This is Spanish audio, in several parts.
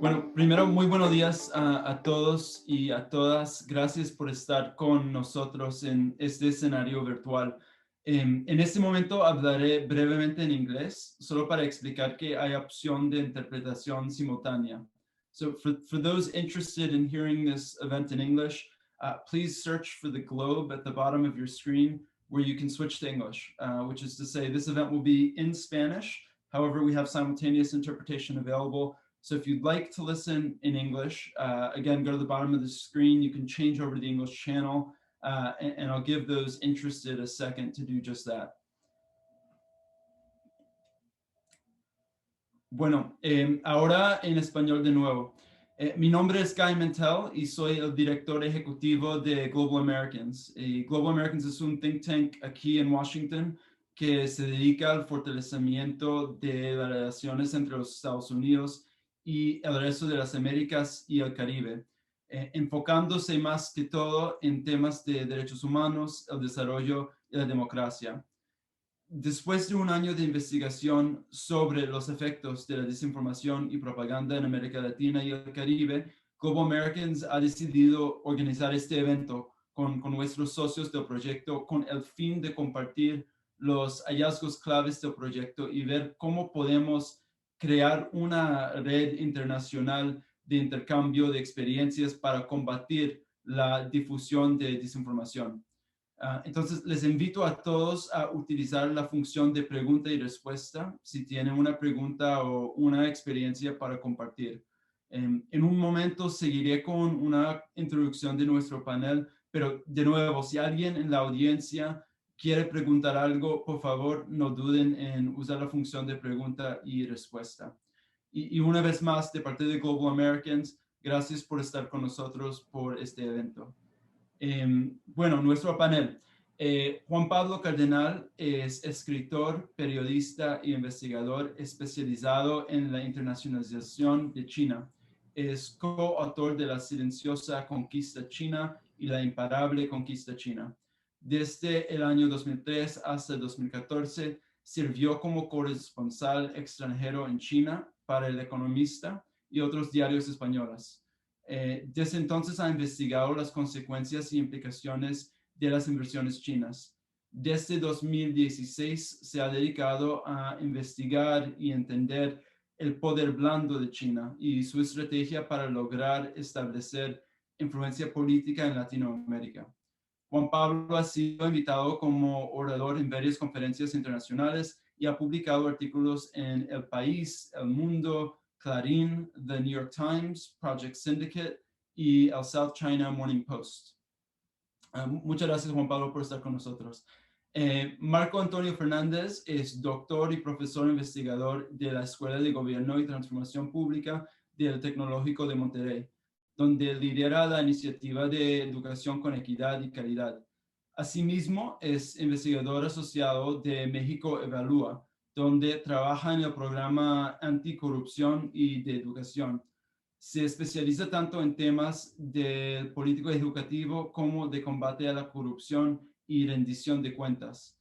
Bueno, primero, muy buenos días a todos y a todas. Gracias por estar con nosotros en este escenario virtual. En este momento hablaré brevemente en inglés, solo para explicar que hay opción de interpretación simultánea. So for those interested in hearing this event in English, please search for the globe at the bottom of your screen where you can switch to English, which is to say this event will be in Spanish. However, we have simultaneous interpretation available. So if you'd like to listen in English, again, go to the bottom of the screen. You can change over to the English channel, and I'll give those interested a second to do just that. Bueno, ahora en español de nuevo. Mi nombre es Guy Mentel y soy el director ejecutivo de Global Americans. Y Global Americans es un think tank aquí en Washington que se dedica al fortalecimiento de las relaciones entre los Estados Unidos y el resto de las Américas y el Caribe, enfocándose más que todo en temas de derechos humanos, el desarrollo y la democracia. Después de un año de investigación sobre los efectos de la desinformación y propaganda en América Latina y el Caribe, Global Americans ha decidido organizar este evento con nuestros socios del proyecto con el fin de compartir los hallazgos claves del proyecto y ver cómo podemos crear una red internacional de intercambio de experiencias para combatir la difusión de desinformación. Entonces, les invito a todos a utilizar la función de pregunta y respuesta si tienen una pregunta o una experiencia para compartir. En un momento seguiré con una introducción de nuestro panel, pero de nuevo, si alguien en la audiencia quiere preguntar algo, por favor, no duden en usar la función de pregunta y respuesta. Y una vez más, de parte de Global Americans, gracias por estar con nosotros por este evento. Bueno, nuestro panel. Juan Pablo Cardenal es escritor, periodista e investigador especializado en la internacionalización de China. Es coautor de La silenciosa conquista china y La imparable conquista china. Desde el año 2003 hasta 2014, sirvió como corresponsal extranjero en China para El Economista y otros diarios españoles. Desde entonces ha investigado las consecuencias y implicaciones de las inversiones chinas. Desde 2016 se ha dedicado a investigar y entender el poder blando de China y su estrategia para lograr establecer influencia política en Latinoamérica. Juan Pablo ha sido invitado como orador en varias conferencias internacionales y ha publicado artículos en El País, El Mundo, Clarín, The New York Times, Project Syndicate y el South China Morning Post. Muchas gracias, Juan Pablo, por estar con nosotros. Marco Antonio Fernández es doctor y profesor investigador de la Escuela de Gobierno y Transformación Pública del Tecnológico de Monterrey, donde lidera la iniciativa de educación con equidad y calidad. Asimismo, es investigador asociado de México Evalúa, donde trabaja en el programa anticorrupción y de educación. Se especializa tanto en temas de político educativo como de combate a la corrupción y rendición de cuentas.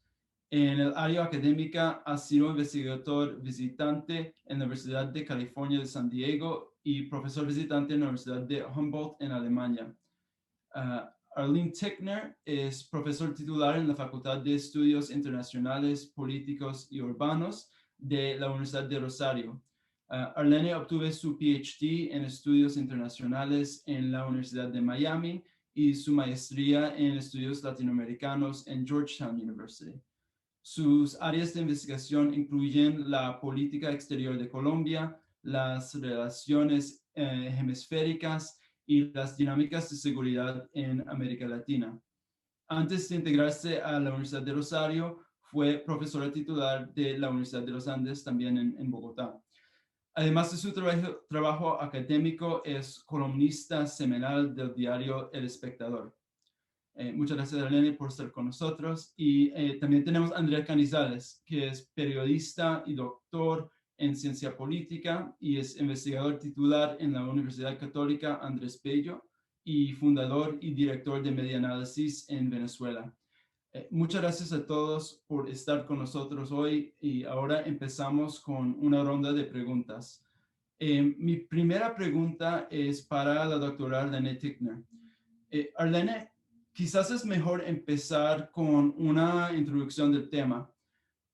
En el área académica ha sido investigador visitante en la Universidad de California de San Diego y profesor visitante en la Universidad de Humboldt en Alemania. Arlene Tickner es profesor titular en la Facultad de Estudios Internacionales, Políticos y Urbanos de la Universidad de Rosario. Arlene obtuvo su PhD en Estudios Internacionales en la Universidad de Miami y su maestría en Estudios Latinoamericanos en Georgetown University. Sus áreas de investigación incluyen la política exterior de Colombia, las relaciones hemisféricas y las dinámicas de seguridad en América Latina. Antes de integrarse a la Universidad de Rosario, fue profesora titular de la Universidad de los Andes, también en Bogotá. Además de su trabajo académico, es columnista semanal del diario El Espectador. Muchas gracias, Arlene, por estar con nosotros. Y también tenemos a Andrea Canizales, que es periodista y doctor en ciencia política y es investigador titular en la Universidad Católica Andrés Bello y fundador y director de Media Análisis en Venezuela. Muchas gracias a todos por estar con nosotros hoy y ahora empezamos con una ronda de preguntas. Mi primera pregunta es para la doctora Arlene Tickner. Arlene, quizás es mejor empezar con una introducción del tema.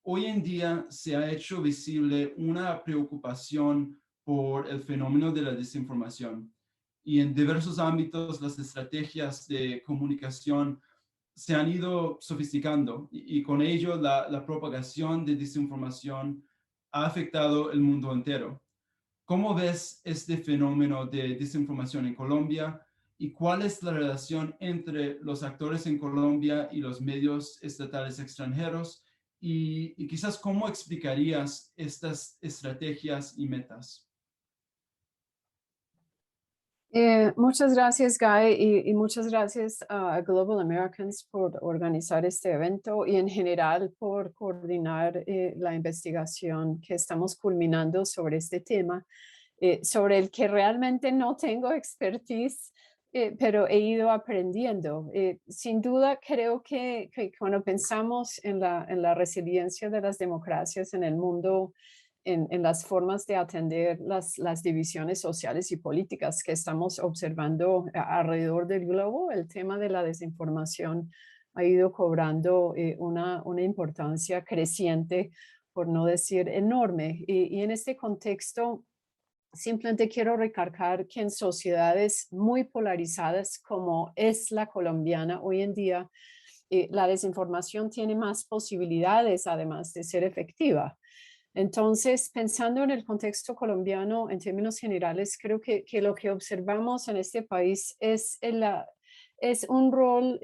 Hoy en día se ha hecho visible una preocupación por el fenómeno de la desinformación y en diversos ámbitos las estrategias de comunicación se han ido sofisticando y con ello la propagación de desinformación ha afectado el mundo entero. ¿Cómo ves este fenómeno de desinformación en Colombia y cuál es la relación entre los actores en Colombia y los medios estatales extranjeros? Y quizás cómo explicarías estas estrategias y metas. Muchas gracias, Guy, y muchas gracias a Global Americans por organizar este evento y en general por coordinar la investigación que estamos culminando sobre este tema, sobre el que realmente no tengo expertise, pero he ido aprendiendo. Sin duda, creo que cuando pensamos en la resiliencia de las democracias en el mundo, en las formas de atender las divisiones sociales y políticas que estamos observando alrededor del globo, el tema de la desinformación ha ido cobrando una importancia creciente, por no decir enorme. Y en este contexto, simplemente quiero recalcar que en sociedades muy polarizadas como es la colombiana hoy en día, la desinformación tiene más posibilidades, además de ser efectiva. Entonces, pensando en el contexto colombiano en términos generales, creo que lo que observamos en este país es un rol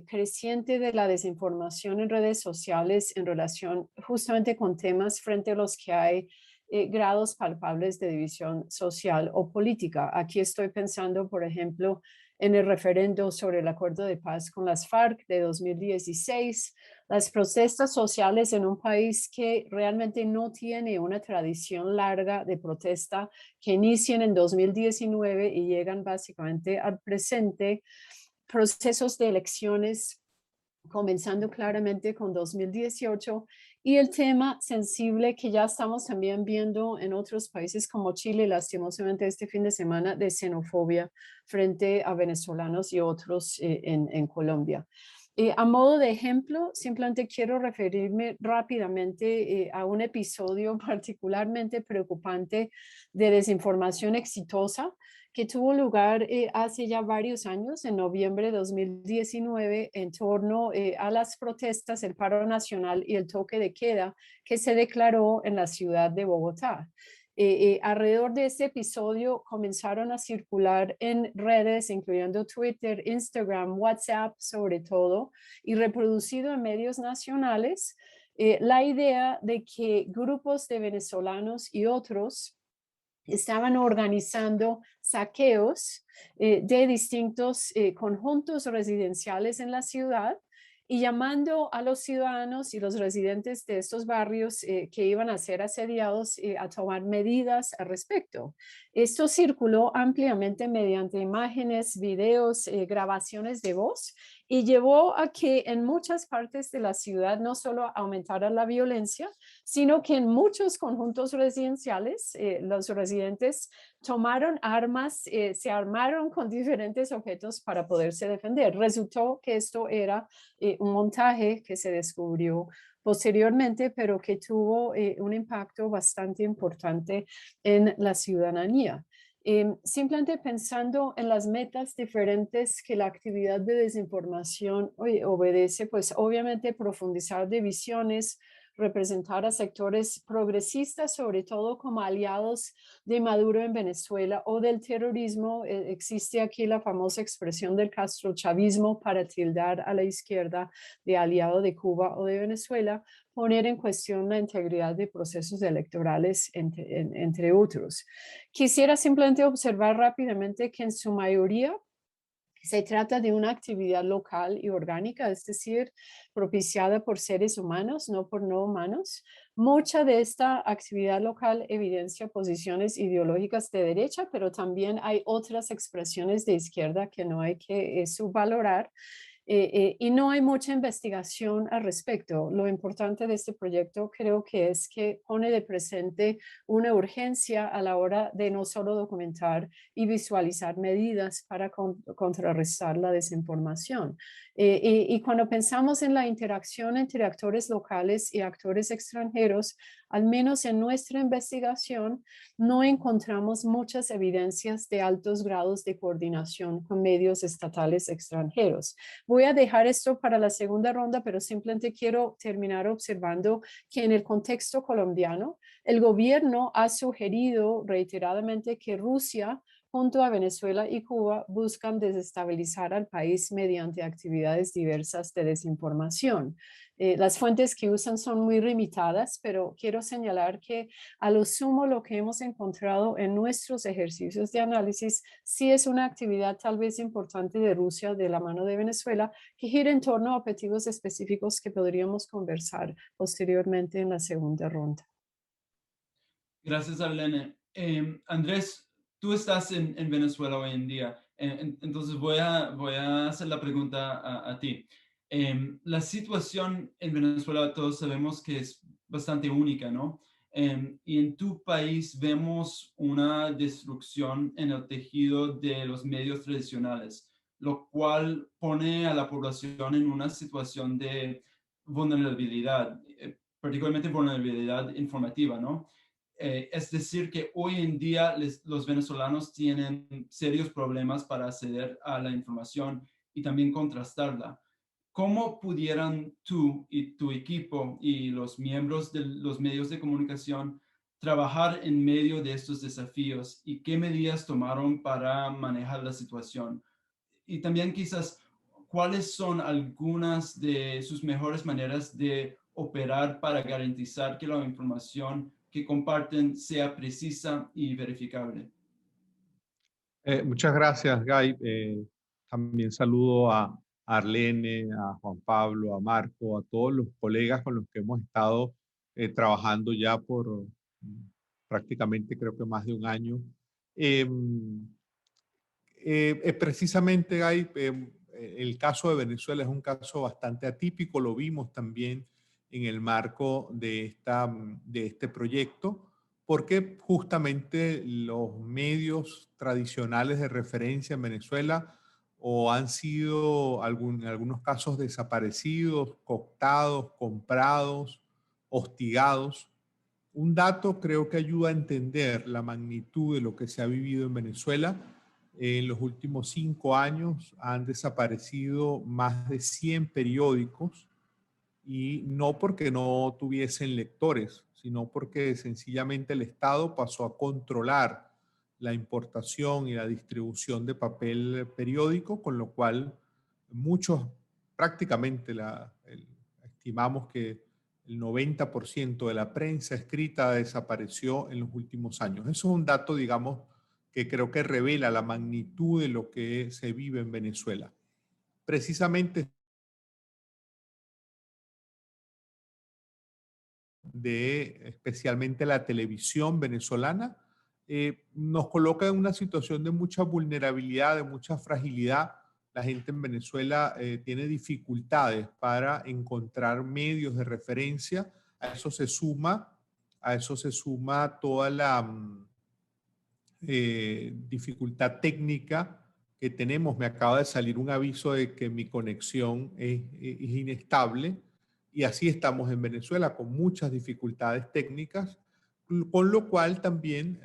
creciente de la desinformación en redes sociales en relación justamente con temas frente a los que hay grados palpables de división social o política. Aquí estoy pensando, por ejemplo, en el referendo sobre el acuerdo de paz con las FARC de 2016, las protestas sociales en un país que realmente no tiene una tradición larga de protesta, que inician en 2019 y llegan básicamente al presente, procesos de elecciones comenzando claramente con 2018 y el tema sensible que ya estamos también viendo en otros países como Chile, lastimosamente este fin de semana, de xenofobia frente a venezolanos y otros en Colombia. A modo de ejemplo, simplemente quiero referirme rápidamente a un episodio particularmente preocupante de desinformación exitosa que tuvo lugar hace ya varios años, en noviembre de 2019, en torno a las protestas, el paro nacional y el toque de queda que se declaró en la ciudad de Bogotá. Alrededor de este episodio comenzaron a circular en redes, incluyendo Twitter, Instagram, WhatsApp sobre todo, y reproducido en medios nacionales, la idea de que grupos de venezolanos y otros estaban organizando saqueos de distintos conjuntos residenciales en la ciudad y llamando a los ciudadanos y los residentes de estos barrios que iban a ser asediados a tomar medidas al respecto. Esto circuló ampliamente mediante imágenes, videos, grabaciones de voz y llevó a que en muchas partes de la ciudad no solo aumentara la violencia, sino que en muchos conjuntos residenciales los residentes tomaron armas, se armaron con diferentes objetos para poderse defender. Resultó que esto era un montaje que se descubrió posteriormente, pero que tuvo un impacto bastante importante en la ciudadanía. Simplemente pensando en las metas diferentes que la actividad de desinformación obedece, pues obviamente profundizar divisiones, representar a sectores progresistas, sobre todo como aliados de Maduro en Venezuela o del terrorismo. Existe aquí la famosa expresión del castrochavismo para tildar a la izquierda de aliado de Cuba o de Venezuela, poner en cuestión la integridad de procesos electorales, entre otros. Quisiera simplemente observar rápidamente que en su mayoría se trata de una actividad local y orgánica, es decir, propiciada por seres humanos, no por no humanos. Mucha de esta actividad local evidencia posiciones ideológicas de derecha, pero también hay otras expresiones de izquierda que no hay que subvalorar. Y no hay mucha investigación al respecto. Lo importante de este proyecto creo que es que pone de presente una urgencia a la hora de no solo documentar y visualizar medidas para contrarrestar la desinformación. Y cuando pensamos en la interacción entre actores locales y actores extranjeros, al menos en nuestra investigación, no encontramos muchas evidencias de altos grados de coordinación con medios estatales extranjeros. Voy a dejar esto para la segunda ronda, pero simplemente quiero terminar observando que en el contexto colombiano, el gobierno ha sugerido reiteradamente que Rusia junto a Venezuela y Cuba buscan desestabilizar al país mediante actividades diversas de desinformación. Las fuentes que usan son muy limitadas, pero quiero señalar que a lo sumo lo que hemos encontrado en nuestros ejercicios de análisis sí es una actividad tal vez importante de Rusia de la mano de Venezuela que gira en torno a objetivos específicos que podríamos conversar posteriormente en la segunda ronda. Gracias, Arlene. Andrés, tú estás en Venezuela hoy en día, entonces voy a hacer la pregunta a ti. La situación en Venezuela todos sabemos que es bastante única, ¿no? Y en tu país vemos una destrucción en el tejido de los medios tradicionales, lo cual pone a la población en una situación de vulnerabilidad, particularmente vulnerabilidad informativa, ¿no? Es decir, que hoy en día los venezolanos tienen serios problemas para acceder a la información y también contrastarla. ¿Cómo pudieran tú y tu equipo y los miembros de los medios de comunicación trabajar en medio de estos desafíos y qué medidas tomaron para manejar la situación? Y también quizás, ¿cuáles son algunas de sus mejores maneras de operar para garantizar que la información que comparten sea precisa y verificable? Muchas gracias, Guy. También saludo a Arlene, a Juan Pablo, a Marco, a todos los colegas con los que hemos estado trabajando ya por prácticamente creo que más de un año. Em, Precisamente, Guy, el caso de Venezuela es un caso bastante atípico, lo vimos también en el marco de este proyecto, porque justamente los medios tradicionales de referencia en Venezuela o han sido en algunos casos desaparecidos, cooptados, comprados, hostigados. Un dato creo que ayuda a entender la magnitud de lo que se ha vivido en Venezuela. En los últimos 5 años han desaparecido más de 100 periódicos y no porque no tuviesen lectores, sino porque sencillamente el Estado pasó a controlar la importación y la distribución de papel periódico, con lo cual muchos, prácticamente estimamos que el 90% de la prensa escrita desapareció en los últimos años. Eso es un dato, digamos, que creo que revela la magnitud de lo que se vive en Venezuela. Precisamente especialmente la televisión venezolana, nos coloca en una situación de mucha vulnerabilidad, de mucha fragilidad. La gente en Venezuela tiene dificultades para encontrar medios de referencia. A eso se suma toda la dificultad técnica que tenemos. Me acaba de salir un aviso de que mi conexión es inestable y así estamos en Venezuela con muchas dificultades técnicas, con lo cual también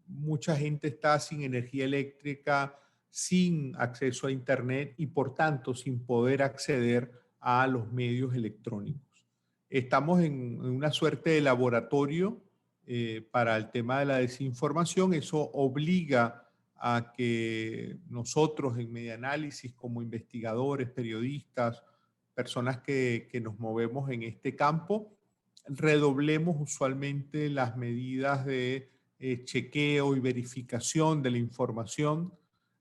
mucha gente está sin energía eléctrica, sin acceso a Internet y por tanto sin poder acceder a los medios electrónicos. Estamos en una suerte de laboratorio para el tema de la desinformación. Eso obliga a que nosotros en Medianálisis, como investigadores, periodistas, personas que nos movemos en este campo, redoblemos usualmente las medidas de chequeo y verificación de la información,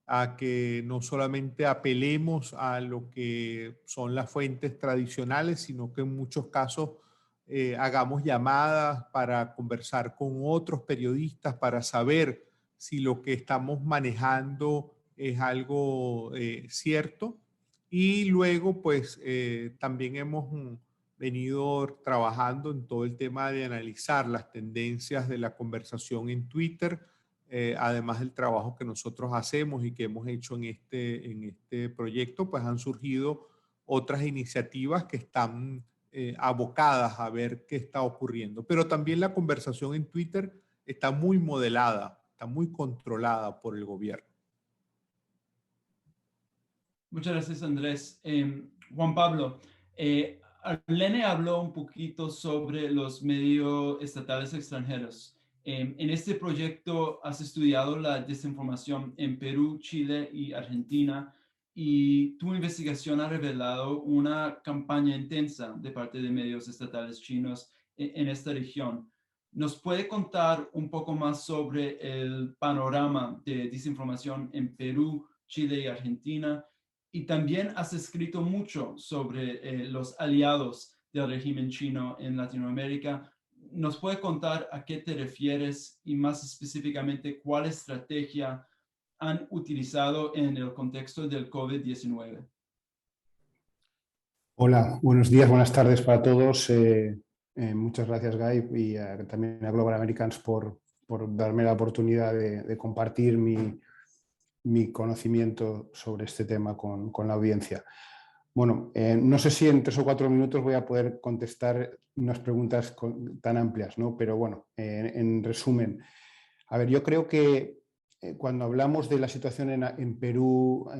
a que no solamente apelemos a lo que son las fuentes tradicionales, sino que en muchos casos hagamos llamadas para conversar con otros periodistas para saber si lo que estamos manejando es algo cierto. Y luego, pues, también hemos venido trabajando en todo el tema de analizar las tendencias de la conversación en Twitter, además del trabajo que nosotros hacemos y que hemos hecho en este proyecto, pues han surgido otras iniciativas que están abocadas a ver qué está ocurriendo. Pero también la conversación en Twitter está muy modelada, está muy controlada por el gobierno. Muchas gracias, Andrés. Juan Pablo, Arlene habló un poquito sobre los medios estatales extranjeros. En este proyecto has estudiado la desinformación en Perú, Chile y Argentina, y tu investigación ha revelado una campaña intensa de parte de medios estatales chinos en esta región. ¿Nos puede contar un poco más sobre el panorama de desinformación en Perú, Chile y Argentina? Y también has escrito mucho sobre los aliados del régimen chino en Latinoamérica. ¿Nos puede contar a qué te refieres y más específicamente cuál estrategia han utilizado en el contexto del COVID-19? Hola, buenos días, buenas tardes para todos. Muchas gracias, Guy, y también a Global Americans por darme la oportunidad de compartir mi conocimiento sobre este tema con la audiencia. Bueno, no sé si en 3 o 4 minutos voy a poder contestar unas preguntas tan amplias, ¿no? Pero bueno, en resumen, a ver, yo creo que cuando hablamos de la situación en Perú,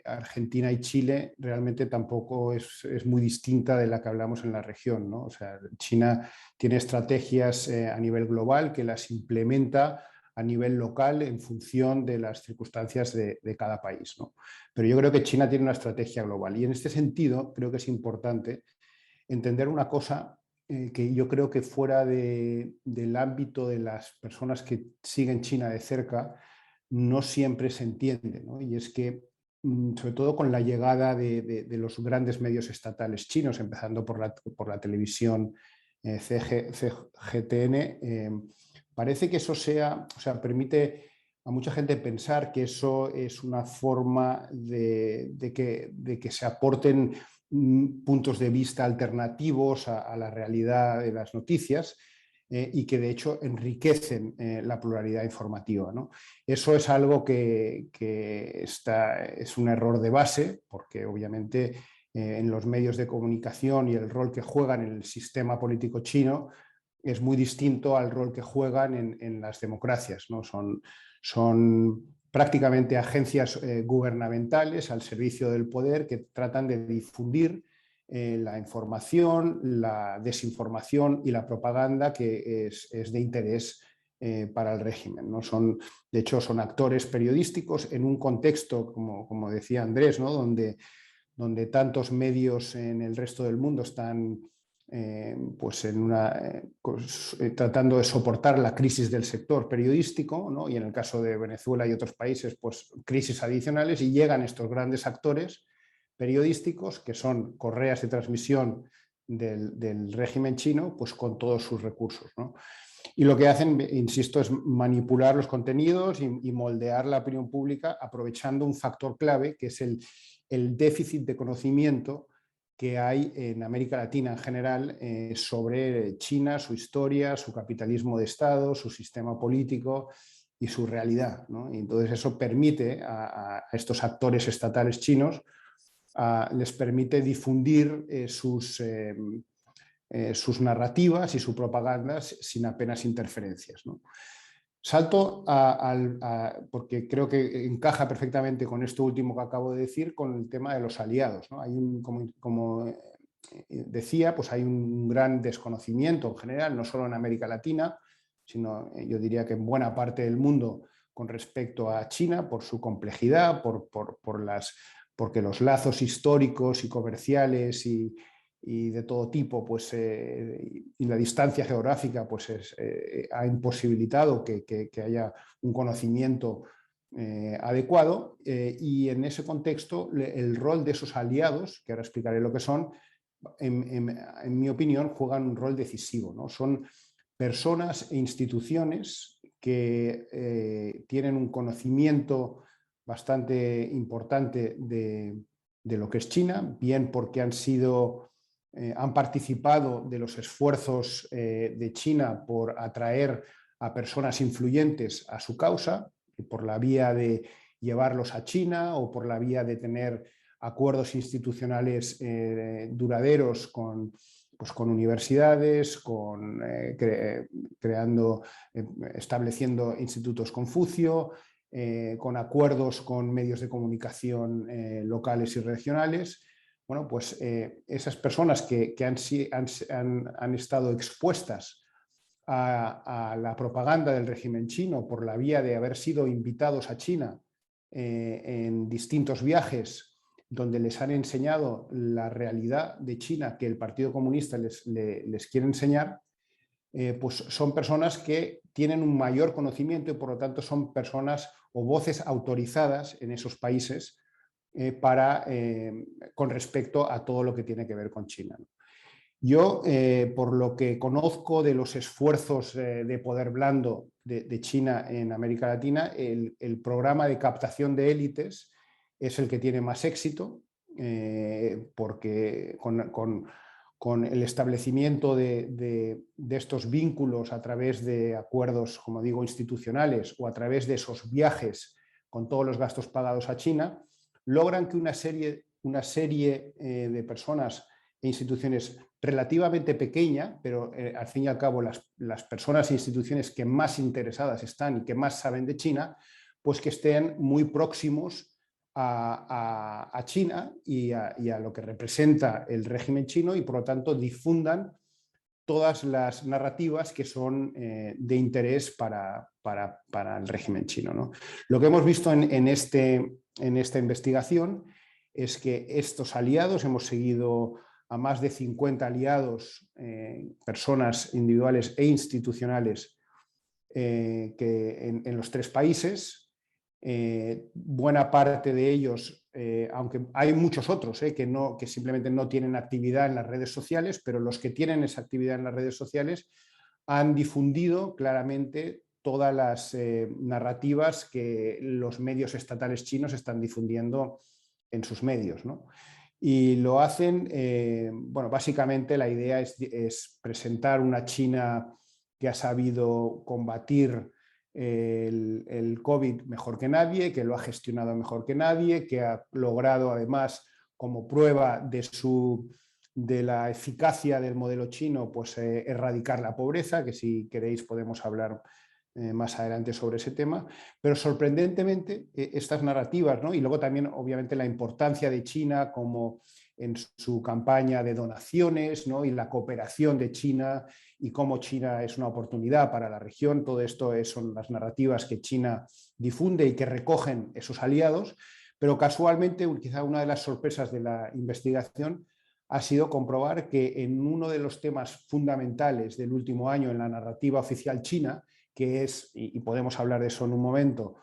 Argentina y Chile, realmente tampoco es muy distinta de la que hablamos en la región, ¿no? O sea, China tiene estrategias a nivel global que las implementa a nivel local en función de las circunstancias de cada país, ¿no? Pero yo creo que China tiene una estrategia global y en este sentido creo que es importante entender una cosa que yo creo que fuera del ámbito de las personas que siguen China de cerca no siempre se entiende, ¿no? Y es que, sobre todo con la llegada de los grandes medios estatales chinos, empezando por la televisión CGTN, parece que eso permite a mucha gente pensar que eso es una forma de que se aporten puntos de vista alternativos a la realidad de las noticias y que de hecho enriquecen la pluralidad informativa, ¿no? Eso es algo que es un error de base, porque obviamente en los medios de comunicación y el rol que juegan en el sistema político chino es muy distinto al rol que juegan en las democracias, ¿no? Son prácticamente agencias gubernamentales al servicio del poder que tratan de difundir la información, la desinformación y la propaganda que es de interés para el régimen, ¿no? De hecho, son actores periodísticos en un contexto, como decía Andrés, ¿no? donde tantos medios en el resto del mundo están tratando de soportar la crisis del sector periodístico, ¿no? Y en el caso de Venezuela y otros países, pues crisis adicionales, y llegan estos grandes actores periodísticos que son correas de transmisión del régimen chino, pues con todos sus recursos, ¿no? Y lo que hacen, insisto, es manipular los contenidos y moldear la opinión pública aprovechando un factor clave que es el déficit de conocimiento que hay en América Latina en general sobre China, su historia, su capitalismo de Estado, su sistema político y su realidad, ¿no? Y entonces eso permite a estos actores estatales chinos, les permite difundir sus narrativas y sus propagandas sin apenas interferencias, ¿no? Salto porque creo que encaja perfectamente con esto último que acabo de decir, con el tema de los aliados, ¿no? Hay como decía, pues hay un gran desconocimiento en general, no solo en América Latina, sino yo diría que en buena parte del mundo con respecto a China, por su complejidad, porque los lazos históricos y comerciales y de todo tipo, pues, y la distancia geográfica pues ha imposibilitado que haya un conocimiento adecuado, y en ese contexto el rol de esos aliados, que ahora explicaré lo que son, en mi opinión juegan un rol decisivo, ¿no? Son personas e instituciones que tienen un conocimiento bastante importante de lo que es China, bien porque han participado de los esfuerzos de China por atraer a personas influyentes a su causa, por la vía de llevarlos a China o por la vía de tener acuerdos institucionales duraderos con universidades, estableciendo institutos Confucio, con acuerdos con medios de comunicación locales y regionales. Bueno, pues esas personas que han estado expuestas a la propaganda del régimen chino por la vía de haber sido invitados a China en distintos viajes donde les han enseñado la realidad de China que el Partido Comunista les quiere enseñar, pues son personas que tienen un mayor conocimiento y por lo tanto son personas o voces autorizadas en esos países con respecto a todo lo que tiene que ver con China. Yo, por lo que conozco de los esfuerzos de poder blando de China en América Latina, el programa de captación de élites es el que tiene más éxito, porque con el establecimiento de estos vínculos a través de acuerdos, como digo, institucionales o a través de esos viajes con todos los gastos pagados a China, logran que una serie de personas e instituciones relativamente pequeña, pero al fin y al cabo las personas e instituciones que más interesadas están y que más saben de China, pues que estén muy próximos a China y a lo que representa el régimen chino y por lo tanto difundan todas las narrativas que son de interés para el régimen chino, ¿no? Lo que hemos visto en esta investigación es que estos aliados, hemos seguido a más de 50 aliados, personas individuales e institucionales en los 3 países. Buena parte de ellos, aunque hay muchos otros que simplemente no tienen actividad en las redes sociales, pero los que tienen esa actividad en las redes sociales han difundido claramente todas las narrativas que los medios estatales chinos están difundiendo en sus medios, ¿no? Y lo hacen, bueno, básicamente la idea es presentar una China que ha sabido combatir el COVID mejor que nadie, que lo ha gestionado mejor que nadie, que ha logrado además como prueba de la eficacia del modelo chino, pues erradicar la pobreza, que si queréis podemos hablar más adelante sobre ese tema, pero sorprendentemente estas narrativas, ¿no? Y luego también obviamente la importancia de China como en su campaña de donaciones, ¿no? Y la cooperación de China y cómo China es una oportunidad para la región, todo esto son las narrativas que China difunde y que recogen esos aliados, pero casualmente quizá una de las sorpresas de la investigación ha sido comprobar que en uno de los temas fundamentales del último año en la narrativa oficial china, que es, y podemos hablar de eso en un momento,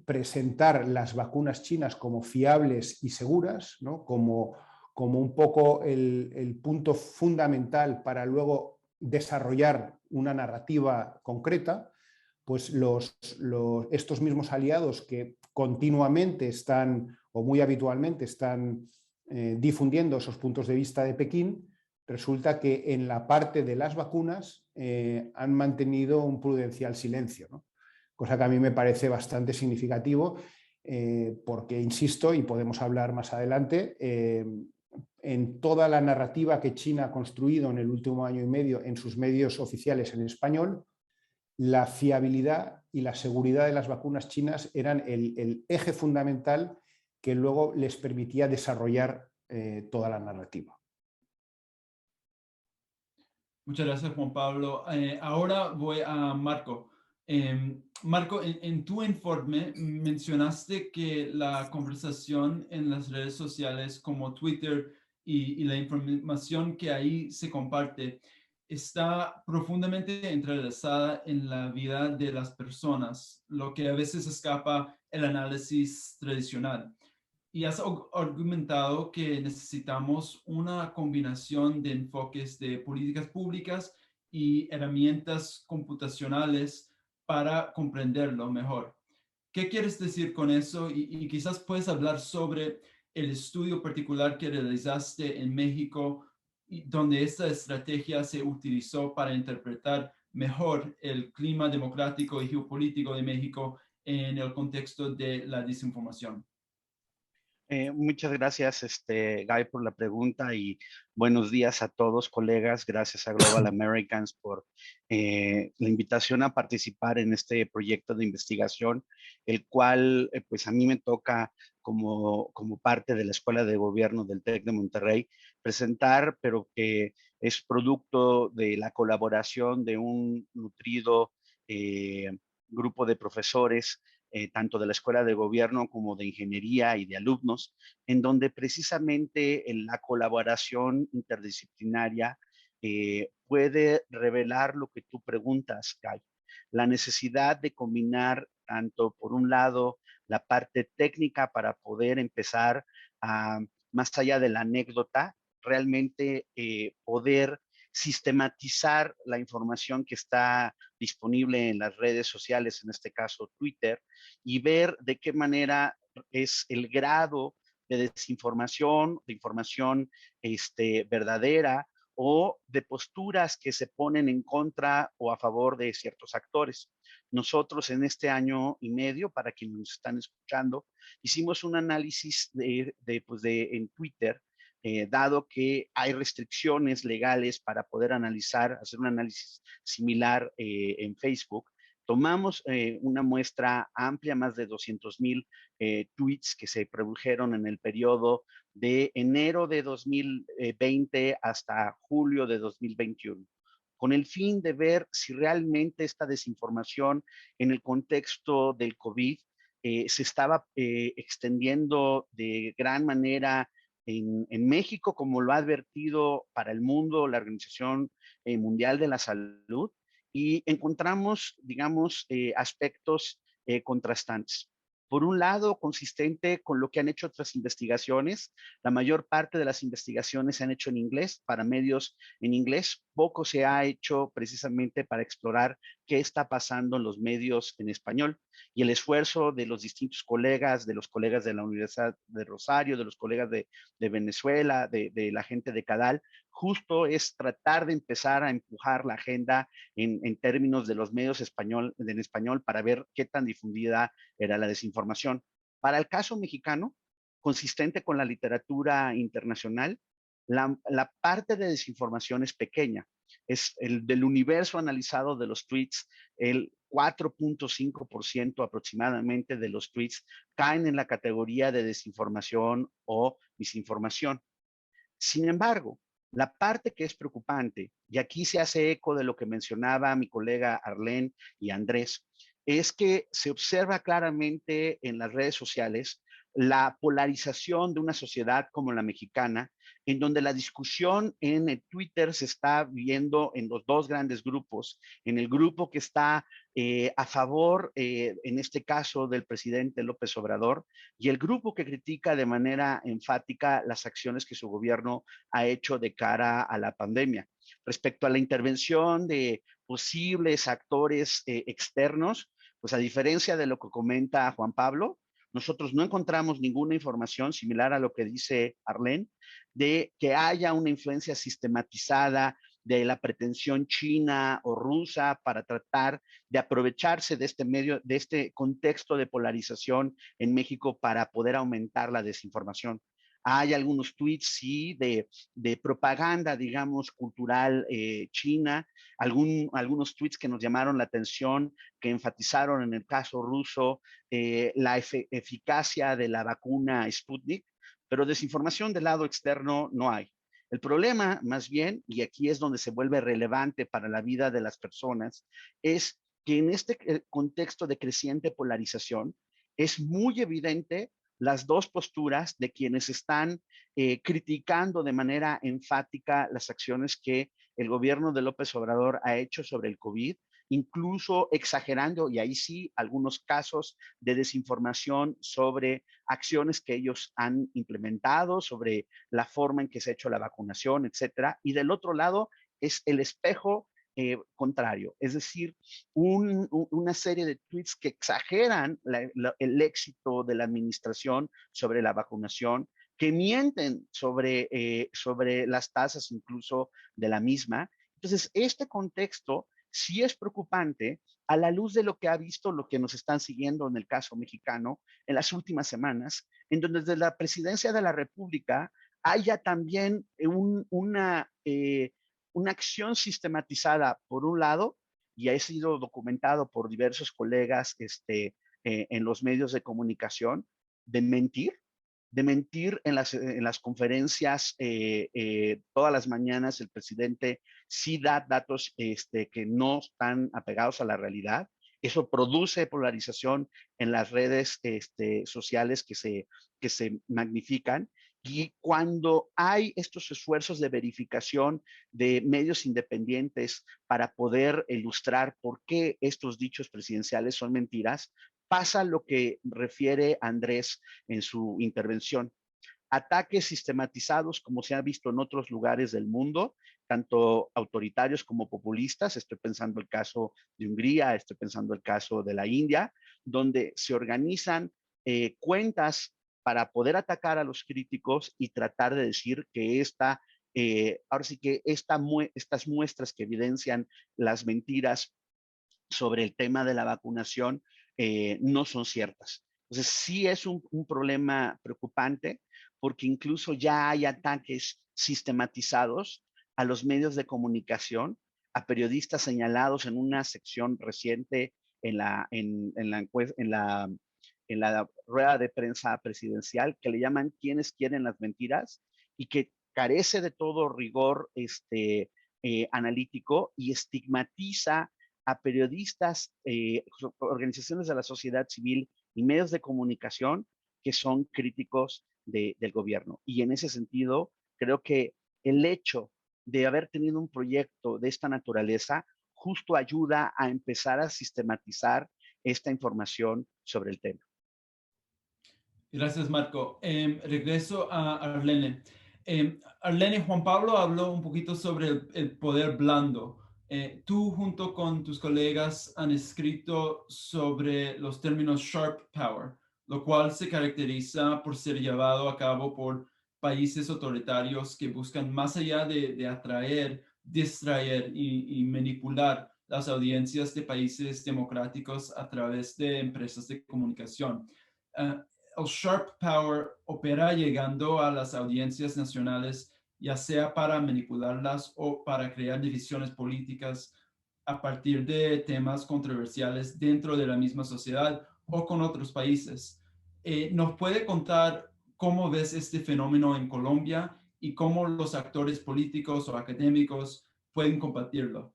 presentar las vacunas chinas como fiables y seguras, ¿no? como un poco el punto fundamental para luego desarrollar una narrativa concreta, pues estos mismos aliados que continuamente están, o muy habitualmente están difundiendo esos puntos de vista de Pekín, resulta que en la parte de las vacunas han mantenido un prudencial silencio, ¿no? Cosa que a mí me parece bastante significativo porque, insisto, y podemos hablar más adelante, en toda la narrativa que China ha construido en el último año y medio en sus medios oficiales en español, la fiabilidad y la seguridad de las vacunas chinas eran el eje fundamental que luego les permitía desarrollar toda la narrativa. Muchas gracias, Juan Pablo. Ahora voy a Marco. Marco, en tu informe mencionaste que la conversación en las redes sociales como Twitter y la información que ahí se comparte está profundamente entrelazada en la vida de las personas, lo que a veces escapa el análisis tradicional. Y has argumentado que necesitamos una combinación de enfoques de políticas públicas y herramientas computacionales para comprenderlo mejor. ¿Qué quieres decir con eso? Y quizás puedes hablar sobre el estudio particular que realizaste en México, donde esta estrategia se utilizó para interpretar mejor el clima democrático y geopolítico de México en el contexto de la desinformación. Muchas gracias, Guy, por la pregunta y buenos días a todos, colegas. Gracias a Global Americans por la invitación a participar en este proyecto de investigación, el cual pues a mí me toca como parte de la Escuela de Gobierno del TEC de Monterrey presentar, pero que es producto de la colaboración de un nutrido grupo de profesores tanto de la Escuela de Gobierno como de Ingeniería y de alumnos, en donde precisamente en la colaboración interdisciplinaria puede revelar lo que tú preguntas, Kai. La necesidad de combinar tanto, por un lado, la parte técnica para poder empezar a, más allá de la anécdota, realmente poder sistematizar la información que está disponible en las redes sociales, en este caso Twitter, y ver de qué manera es el grado de desinformación, de información verdadera o de posturas que se ponen en contra o a favor de ciertos actores. Nosotros en este año y medio, para quienes nos están escuchando, hicimos un análisis en Twitter, dado que hay restricciones legales para poder analizar, hacer un análisis similar en Facebook. Tomamos una muestra amplia, más de 200,000 tweets que se produjeron en el periodo de enero de 2020 hasta julio de 2021, con el fin de ver si realmente esta desinformación en el contexto del COVID se estaba extendiendo de gran manera en México, como lo ha advertido para el mundo la Organización Mundial de la Salud, y encontramos, digamos, aspectos contrastantes. Por un lado, consistente con lo que han hecho otras investigaciones, la mayor parte de las investigaciones se han hecho en inglés, para medios en inglés. Poco se ha hecho precisamente para explorar qué está pasando en los medios en español. Y el esfuerzo de los distintos colegas, de los colegas de la Universidad de Rosario, de los colegas de Venezuela, de la gente de CADAL, justo es tratar de empezar a empujar la agenda en términos de los medios en español para ver qué tan difundida era la desinformación. Para el caso mexicano, consistente con la literatura internacional, la parte de desinformación es pequeña. Es el del universo analizado de los tweets, el 4.5% aproximadamente de los tweets caen en la categoría de desinformación o misinformación. Sin embargo, la parte que es preocupante, y aquí se hace eco de lo que mencionaba mi colega Arlene y Andrés, es que se observa claramente en las redes sociales la polarización de una sociedad como la mexicana, en donde la discusión en el Twitter se está viendo en los dos grandes grupos, en el grupo que está a favor, en este caso, del presidente López Obrador, y el grupo que critica de manera enfática las acciones que su gobierno ha hecho de cara a la pandemia. Respecto a la intervención de posibles actores externos, pues a diferencia de lo que comenta Juan Pablo, nosotros no encontramos ninguna información similar a lo que dice Arlene, de que haya una influencia sistematizada de la pretensión china o rusa para tratar de aprovecharse de este medio, de este contexto de polarización en México para poder aumentar la desinformación. Hay algunos tweets, sí, de propaganda, digamos, cultural china, algunos tweets que nos llamaron la atención, que enfatizaron en el caso ruso la eficacia de la vacuna Sputnik, pero desinformación del lado externo no hay. El problema, más bien, y aquí es donde se vuelve relevante para la vida de las personas, es que en este contexto de creciente polarización es muy evidente las dos posturas de quienes están criticando de manera enfática las acciones que el gobierno de López Obrador ha hecho sobre el COVID, incluso exagerando, y ahí sí, algunos casos de desinformación sobre acciones que ellos han implementado, sobre la forma en que se ha hecho la vacunación, etcétera. Y del otro lado es el espejo contrario, es decir, una serie de tweets que exageran el éxito de la administración sobre la vacunación, que mienten sobre las tasas incluso de la misma. Entonces, este contexto sí es preocupante a la luz de lo que ha visto, lo que nos están siguiendo en el caso mexicano en las últimas semanas, en donde desde la presidencia de la República haya también una acción sistematizada, por un lado, y ha sido documentado por diversos colegas en los medios de comunicación, de mentir en las conferencias todas las mañanas. El presidente sí da datos que no están apegados a la realidad. Eso produce polarización en las redes sociales que se magnifican. Y cuando hay estos esfuerzos de verificación de medios independientes para poder ilustrar por qué estos dichos presidenciales son mentiras, pasa lo que refiere Andrés en su intervención. Ataques sistematizados, como se ha visto en otros lugares del mundo, tanto autoritarios como populistas. Estoy pensando el caso de Hungría, estoy pensando el caso de la India, donde se organizan cuentas para poder atacar a los críticos y tratar de decir que ahora sí que estas muestras que evidencian las mentiras sobre el tema de la vacunación no son ciertas. Entonces, sí es un problema preocupante porque incluso ya hay ataques sistematizados a los medios de comunicación, a periodistas señalados en una sección reciente en la rueda de prensa presidencial, que le llaman quienes quieren las mentiras y que carece de todo rigor analítico y estigmatiza a periodistas, organizaciones de la sociedad civil y medios de comunicación que son críticos del gobierno. Y en ese sentido, creo que el hecho de haber tenido un proyecto de esta naturaleza justo ayuda a empezar a sistematizar esta información sobre el tema. Gracias, Marco. Regreso a Arlene. Arlene, Juan Pablo habló un poquito sobre el poder blando. Tú junto con tus colegas han escrito sobre los términos sharp power, lo cual se caracteriza por ser llevado a cabo por países autoritarios que buscan más allá de atraer, distraer y manipular las audiencias de países democráticos a través de empresas de comunicación. El sharp power opera llegando a las audiencias nacionales, ya sea para manipularlas o para crear divisiones políticas a partir de temas controversiales dentro de la misma sociedad o con otros países. ¿Nos puede contar cómo ves este fenómeno en Colombia y cómo los actores políticos o académicos pueden combatirlo?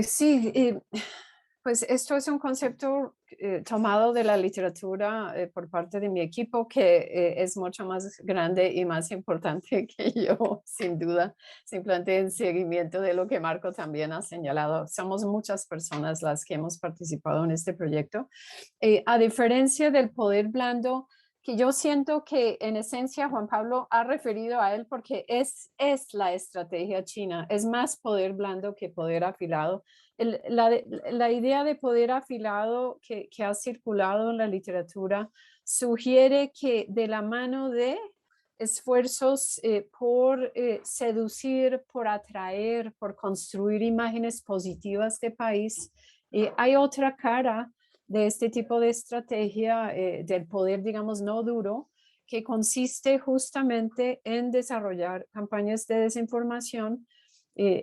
Sí, pues esto es un concepto tomado de la literatura por parte de mi equipo que es mucho más grande y más importante que yo, sin duda, simplemente en seguimiento de lo que Marco también ha señalado. Somos muchas personas las que hemos participado en este proyecto. A diferencia del poder blando, que yo siento que en esencia Juan Pablo ha referido a él porque es la estrategia china, es más poder blando que poder afilado. La idea de poder afilado que ha circulado en la literatura sugiere que de la mano de esfuerzos por seducir, por atraer, por construir imágenes positivas de país, hay otra cara de este tipo de estrategia del poder, digamos, no duro, que consiste justamente en desarrollar campañas de desinformación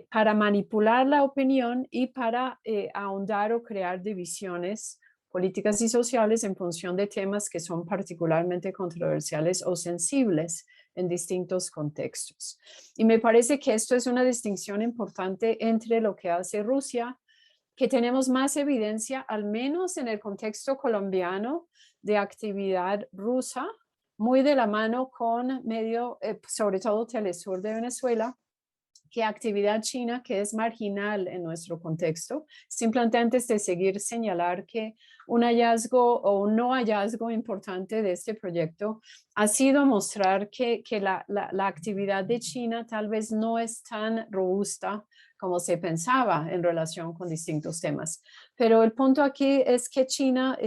para manipular la opinión y para ahondar o crear divisiones políticas y sociales en función de temas que son particularmente controversiales o sensibles en distintos contextos. Y me parece que esto es una distinción importante entre lo que hace Rusia, que tenemos más evidencia, al menos en el contexto colombiano, de actividad rusa, muy de la mano con medio, sobre todo Telesur de Venezuela, que actividad china que es marginal en nuestro contexto. Simplemente antes de seguir, señalar que un hallazgo o un no hallazgo importante de este proyecto ha sido mostrar que la actividad de China tal vez no es tan robusta como se pensaba en relación con distintos temas. Pero el punto aquí es que China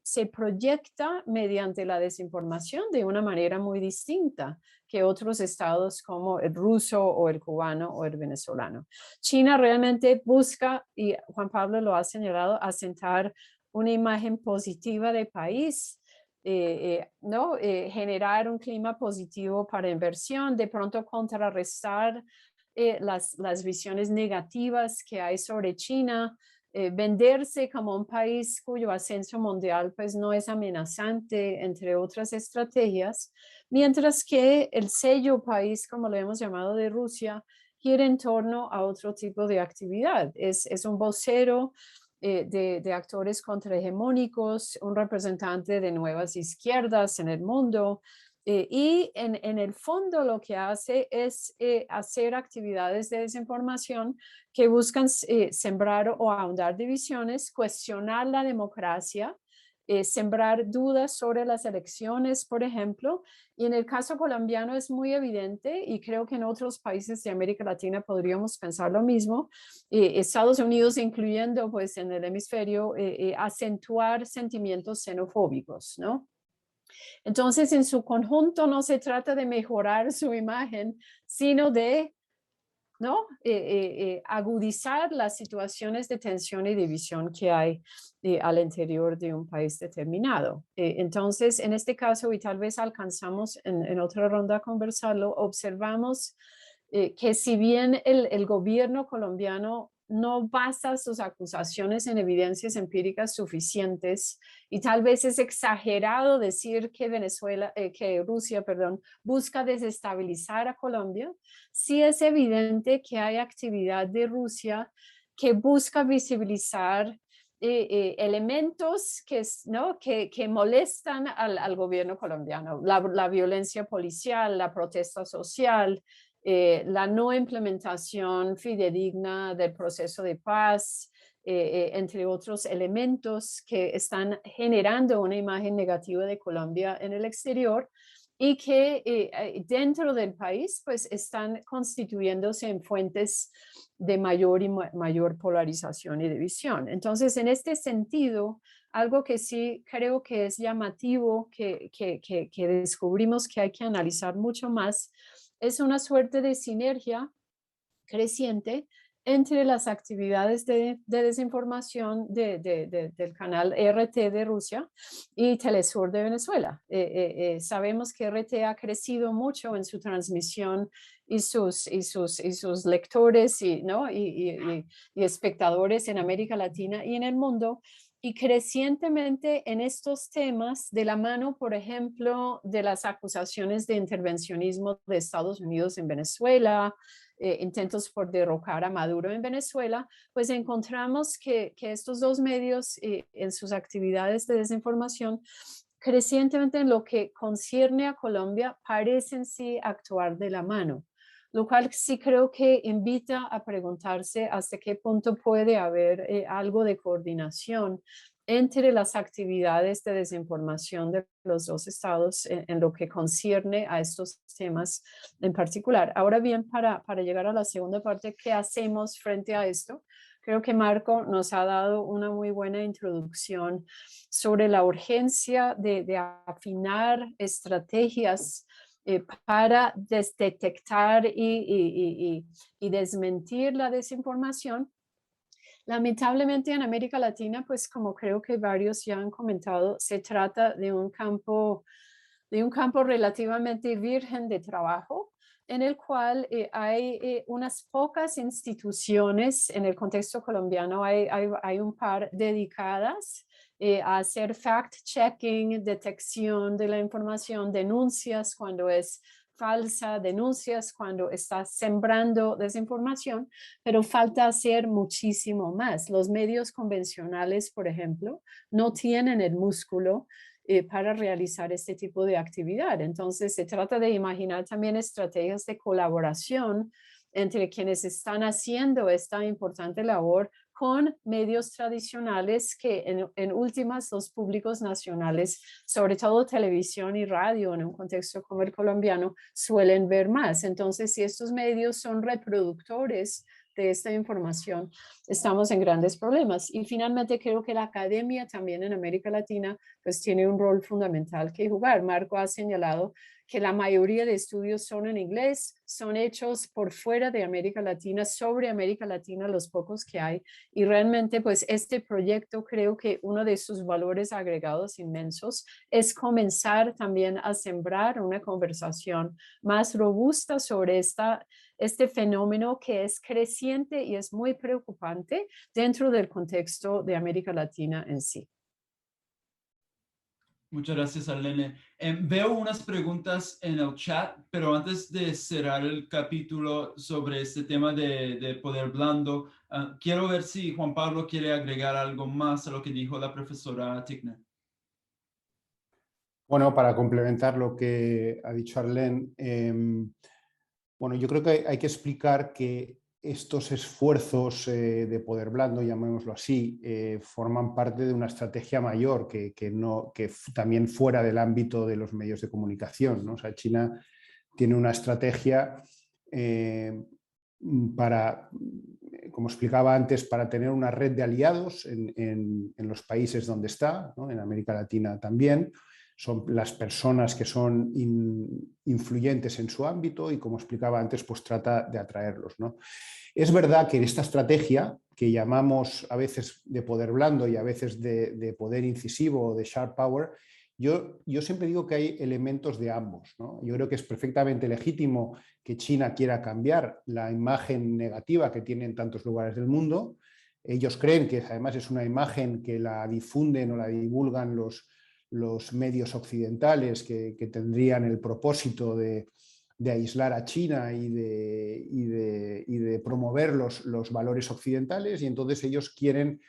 se proyecta mediante la desinformación de una manera muy distinta que otros estados como el ruso o el cubano o el venezolano. China realmente busca, y Juan Pablo lo ha señalado, asentar una imagen positiva de país, ¿no? Generar un clima positivo para inversión, de pronto contrarrestar las visiones negativas que hay sobre China, venderse como un país cuyo ascenso mundial pues no es amenazante, entre otras estrategias, mientras que el sello país, como lo hemos llamado, de Rusia, gira en torno a otro tipo de actividad. Es un vocero de actores contrahegemónicos, un representante de nuevas izquierdas en el mundo, y en el fondo lo que hace es hacer actividades de desinformación que buscan sembrar o ahondar divisiones, cuestionar la democracia, sembrar dudas sobre las elecciones, por ejemplo. Y en el caso colombiano es muy evidente, y creo que en otros países de América Latina podríamos pensar lo mismo, Estados Unidos incluyendo pues en el hemisferio, acentuar sentimientos xenofóbicos, ¿no? Entonces, en su conjunto no se trata de mejorar su imagen, sino de, ¿no? Agudizar las situaciones de tensión y división que hay al interior de un país determinado. Entonces, en este caso, y tal vez alcanzamos en otra ronda a conversarlo, observamos que si bien el gobierno colombiano no basa sus acusaciones en evidencias empíricas suficientes, y tal vez es exagerado decir que que Rusia, perdón, busca desestabilizar a Colombia, sí es evidente que hay actividad de Rusia que busca visibilizar elementos ¿no? que molestan al gobierno colombiano, la violencia policial, la protesta social, la no implementación fidedigna del proceso de paz, entre otros elementos que están generando una imagen negativa de Colombia en el exterior, y que dentro del país pues están constituyéndose en fuentes de mayor y mayor polarización y división. Entonces, en este sentido, algo que sí creo que es llamativo, que descubrimos que hay que analizar mucho más, es una suerte de sinergia creciente entre las actividades de desinformación del canal RT de Rusia y Telesur de Venezuela. Sabemos que RT ha crecido mucho en su transmisión y sus lectores ¿no? y espectadores en América Latina y en el mundo, y crecientemente en estos temas, de la mano, por ejemplo, de las acusaciones de intervencionismo de Estados Unidos en Venezuela, intentos por derrocar a Maduro en Venezuela, pues encontramos que estos dos medios en sus actividades de desinformación, crecientemente en lo que concierne a Colombia, parecen sí actuar de la mano, lo cual sí creo que invita a preguntarse hasta qué punto puede haber algo de coordinación entre las actividades de desinformación de los dos estados en lo que concierne a estos temas en particular. Ahora bien, para llegar a la segunda parte, ¿qué hacemos frente a esto? Creo que Marco nos ha dado una muy buena introducción sobre la urgencia de afinar estrategias para detectar y desmentir la desinformación. Lamentablemente en América Latina, pues como creo que varios ya han comentado, se trata de un campo relativamente virgen de trabajo, en el cual hay unas pocas instituciones. En el contexto colombiano hay un par dedicadas a hacer fact-checking, detección de la información, denuncias cuando es falsa, denuncias cuando está sembrando desinformación, pero falta hacer muchísimo más. Los medios convencionales, por ejemplo, no tienen el músculo para realizar este tipo de actividad. Entonces, se trata de imaginar también estrategias de colaboración entre quienes están haciendo esta importante labor con medios tradicionales que en últimas los públicos nacionales, sobre todo televisión y radio en un contexto como el colombiano, suelen ver más. Entonces, si estos medios son reproductores de esta información, estamos en grandes problemas. Y finalmente creo que la academia también en América Latina pues tiene un rol fundamental que jugar. Marco ha señalado que la mayoría de estudios son en inglés, son hechos por fuera de América Latina, sobre América Latina, los pocos que hay. Y realmente, pues este proyecto, creo que uno de sus valores agregados inmensos es comenzar también a sembrar una conversación más robusta sobre este fenómeno que es creciente y es muy preocupante dentro del contexto de América Latina en sí. Muchas gracias, Arlene. Veo unas preguntas en el chat, pero antes de cerrar el capítulo sobre este tema de poder blando, quiero ver si Juan Pablo quiere agregar algo más a lo que dijo la profesora Tickner. Bueno, para complementar lo que ha dicho Arlene, bueno, yo creo que hay que explicar que estos esfuerzos de poder blando, llamémoslo así, forman parte de una estrategia mayor que también fuera del ámbito de los medios de comunicación, ¿no? O sea, China tiene una estrategia para, como explicaba antes, para tener una red de aliados en los países donde está, ¿no? En América Latina también. Son las personas que son influyentes en su ámbito y, como explicaba antes, pues trata de atraerlos, ¿no? Es verdad que esta estrategia, que llamamos a veces de poder blando y a veces de poder incisivo o de sharp power, yo siempre digo que hay elementos de ambos, ¿no? Yo creo que es perfectamente legítimo que China quiera cambiar la imagen negativa que tiene en tantos lugares del mundo. Ellos creen que además es una imagen que la difunden o la divulgan los medios occidentales que tendrían el propósito de aislar a China y de promover los valores occidentales, y entonces ellos quieren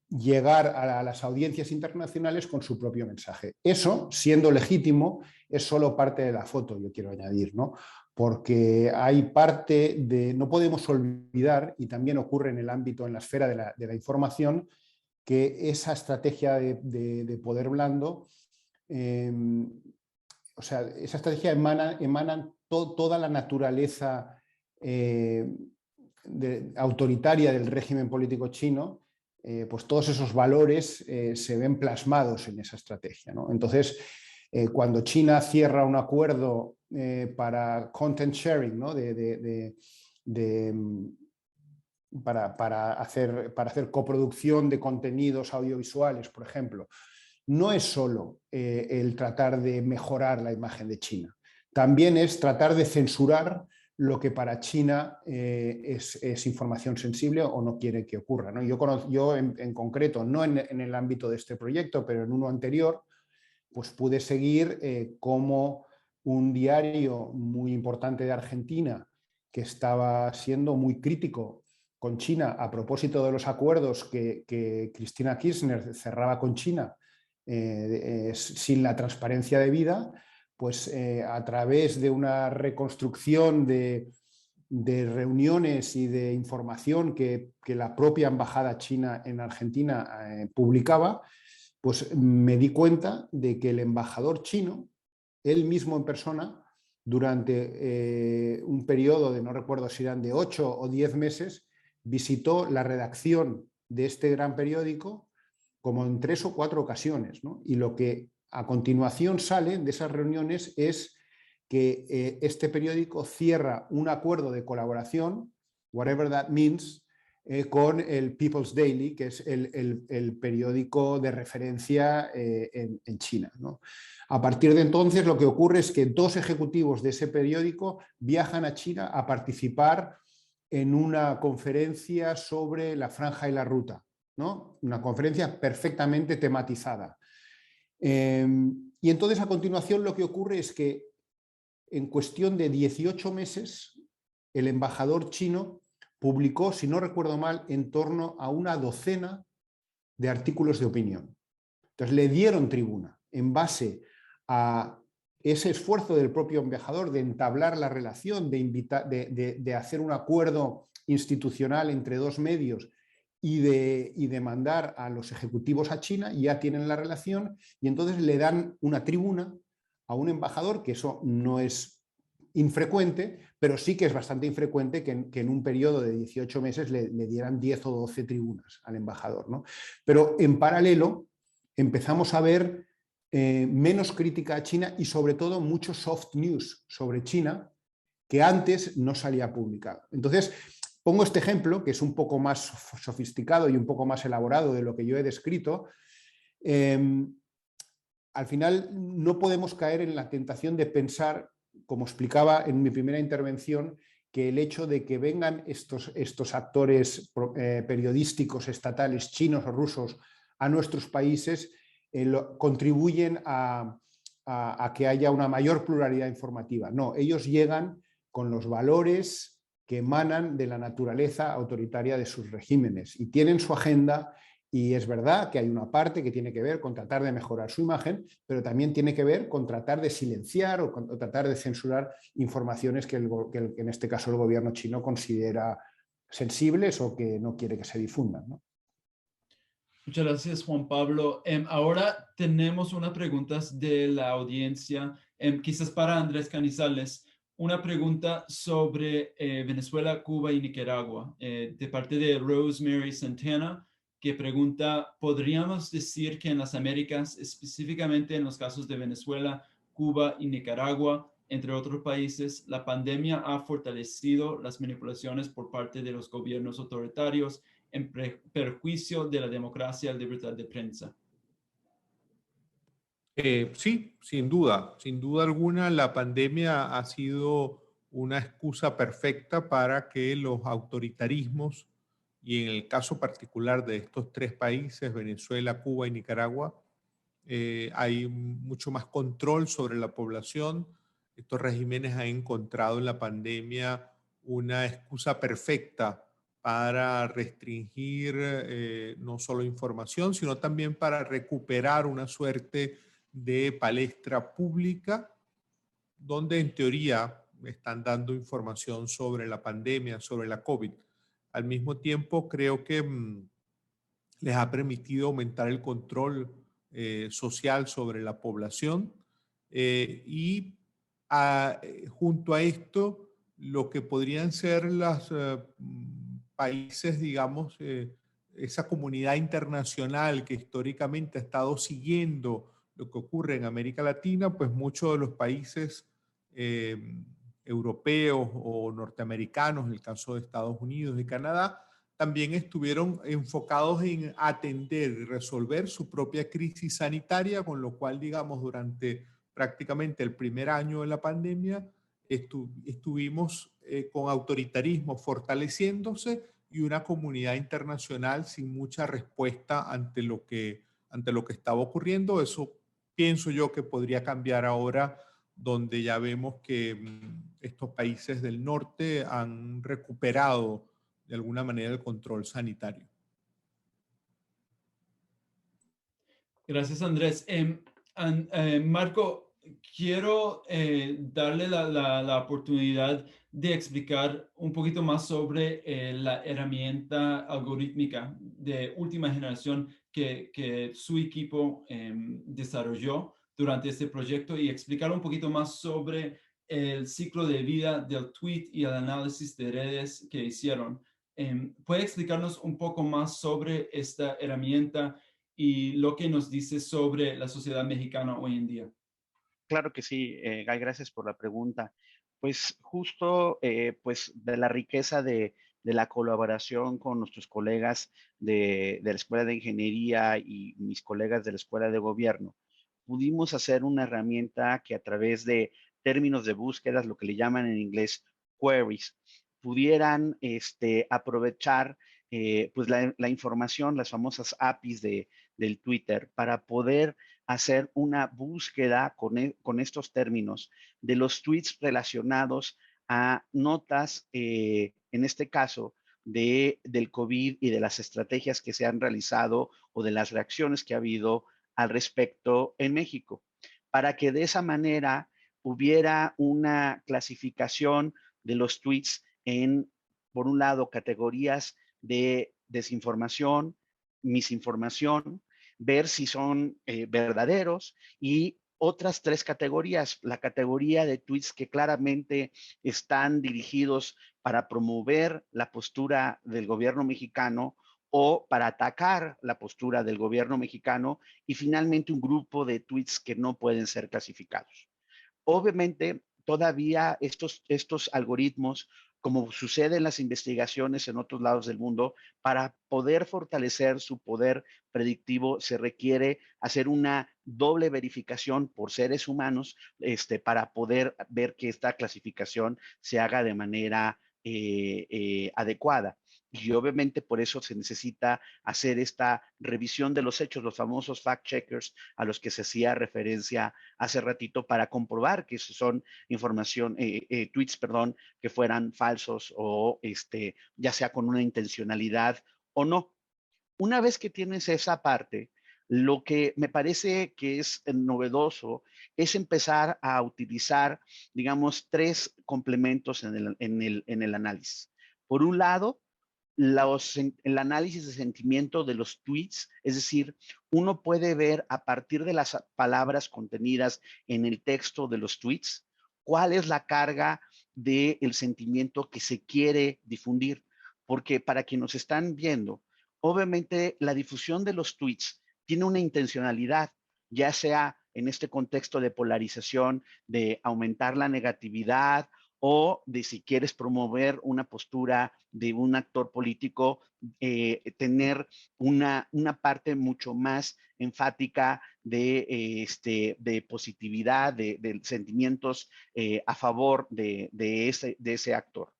llegar a las audiencias internacionales con su propio mensaje. Eso, siendo legítimo, es solo parte de la foto, yo quiero añadir, ¿no? Porque hay parte de... No podemos olvidar, y también ocurre en el ámbito, en la esfera de la información, que esa estrategia de poder blando, o sea, esa estrategia emana toda la naturaleza autoritaria del régimen político chino, pues todos esos valores se ven plasmados en esa estrategia, ¿no? Entonces, cuando China cierra un acuerdo para content sharing, ¿no? Para hacer coproducción de contenidos audiovisuales, por ejemplo, no es solo el tratar de mejorar la imagen de China, también es tratar de censurar lo que para China es información sensible o no quiere que ocurra, ¿no? Yo en concreto, no en el ámbito de este proyecto, pero en uno anterior, pues pude seguir cómo un diario muy importante de Argentina, que estaba siendo muy crítico con China a propósito de los acuerdos que Cristina Kirchner cerraba con China sin la transparencia debida, pues a través de una reconstrucción de reuniones y de información que la propia embajada china en Argentina publicaba, pues me di cuenta de que el embajador chino, él mismo en persona, durante un periodo de, no recuerdo si eran de 8 o 10 meses, visitó la redacción de este gran periódico como en 3 o 4 ocasiones, ¿no? Y lo que a continuación sale de esas reuniones es que este periódico cierra un acuerdo de colaboración, whatever that means, con el People's Daily, que es el periódico de referencia en China, ¿no? A partir de entonces lo que ocurre es que 2 ejecutivos de ese periódico viajan a China a participar en una conferencia sobre la franja y la ruta, ¿no? Una conferencia perfectamente tematizada. Y entonces a continuación lo que ocurre es que en cuestión de 18 meses el embajador chino publicó, si no recuerdo mal, en torno a una docena de artículos de opinión. Entonces le dieron tribuna en base a ese esfuerzo del propio embajador de entablar la relación, de hacer un acuerdo institucional entre dos medios y de mandar a los ejecutivos a China, ya tienen la relación y entonces le dan una tribuna a un embajador, que eso no es infrecuente, pero sí que es bastante infrecuente que en un periodo de 18 meses le dieran 10 o 12 tribunas al embajador, ¿no? Pero en paralelo empezamos a ver menos crítica a China y sobre todo mucho soft news sobre China que antes no salía publicado. Entonces, pongo este ejemplo, que es un poco más sofisticado y un poco más elaborado de lo que yo he descrito. Al final no podemos caer en la tentación de pensar, como explicaba en mi primera intervención, que el hecho de que vengan estos actores periodísticos estatales chinos o rusos a nuestros países contribuyen a que haya una mayor pluralidad informativa. No, ellos llegan con los valores que emanan de la naturaleza autoritaria de sus regímenes y tienen su agenda. Y es verdad que hay una parte que tiene que ver con tratar de mejorar su imagen, pero también tiene que ver con tratar de silenciar o tratar de censurar informaciones que en este caso el gobierno chino considera sensibles o que no quiere que se difundan, ¿no? Muchas gracias, Juan Pablo. Ahora tenemos unas preguntas de la audiencia, quizás para Andrés Canizales. Una pregunta sobre Venezuela, Cuba y Nicaragua, de parte de Rosemary Santana, que pregunta, ¿podríamos decir que en las Américas, específicamente en los casos de Venezuela, Cuba y Nicaragua, entre otros países, la pandemia ha fortalecido las manipulaciones por parte de los gobiernos autoritarios en perjuicio de la democracia y la libertad de prensa? Sí, sin duda alguna, la pandemia ha sido una excusa perfecta para que los autoritarismos, y en el caso particular de estos tres países, Venezuela, Cuba y Nicaragua, hay mucho más control sobre la población. Estos regímenes han encontrado en la pandemia una excusa perfecta para restringir no solo información, sino también para recuperar una suerte de palestra pública, donde en teoría están dando información sobre la pandemia, sobre la COVID. Al mismo tiempo, creo que les ha permitido aumentar el control social sobre la población y junto a esto, lo que podrían ser los países, digamos, esa comunidad internacional que históricamente ha estado siguiendo lo que ocurre en América Latina, pues muchos de los países europeos o norteamericanos, en el caso de Estados Unidos y Canadá, también estuvieron enfocados en atender y resolver su propia crisis sanitaria, con lo cual, digamos, durante prácticamente el primer año de la pandemia, estuvimos con autoritarismo fortaleciéndose y una comunidad internacional sin mucha respuesta ante lo que estaba ocurriendo. Eso pienso yo que podría cambiar ahora, donde ya vemos que estos países del norte han recuperado de alguna manera el control sanitario. Gracias, Andrés. Marco, quiero darle la oportunidad de explicar un poquito más sobre la herramienta algorítmica de última generación que su equipo desarrolló durante este proyecto y explicar un poquito más sobre el ciclo de vida del tweet y el análisis de redes que hicieron. ¿Puede explicarnos un poco más sobre esta herramienta y lo que nos dice sobre la sociedad mexicana hoy en día? Claro que sí, Guy, gracias por la pregunta. Pues justo pues de la riqueza de la colaboración con nuestros colegas de la Escuela de Ingeniería y mis colegas de la Escuela de Gobierno, pudimos hacer una herramienta que a través de términos de búsquedas, lo que le llaman en inglés queries, pudieran aprovechar pues la información, las famosas APIs del Twitter, para poder hacer una búsqueda con estos términos de los tweets relacionados a notas, en este caso, del COVID y de las estrategias que se han realizado o de las reacciones que ha habido al respecto en México, para que de esa manera hubiera una clasificación de los tweets en, por un lado, categorías de desinformación, misinformación, ver si son verdaderos, y otras 3 categorías: la categoría de tweets que claramente están dirigidos para promover la postura del gobierno mexicano o para atacar la postura del gobierno mexicano, y finalmente un grupo de tweets que no pueden ser clasificados. Obviamente, todavía estos algoritmos, como sucede en las investigaciones en otros lados del mundo, para poder fortalecer su poder predictivo se requiere hacer una doble verificación por seres humanos, para poder ver que esta clasificación se haga de manera adecuada. Y obviamente por eso se necesita hacer esta revisión de los hechos, los famosos fact checkers a los que se hacía referencia hace ratito, para comprobar que son tweets, que fueran falsos o ya sea con una intencionalidad o no. Una vez que tienes esa parte, lo que me parece que es novedoso es empezar a utilizar, digamos, 3 complementos en el análisis. Por un lado, el análisis de sentimiento de los tweets, es decir, uno puede ver a partir de las palabras contenidas en el texto de los tweets cuál es la carga del sentimiento que se quiere difundir. Porque para quienes nos están viendo, obviamente la difusión de los tweets tiene una intencionalidad, ya sea en este contexto de polarización, de aumentar la negatividad, o de si quieres promover una postura de un actor político, tener una parte mucho más enfática de positividad, de sentimientos a favor de ese actor.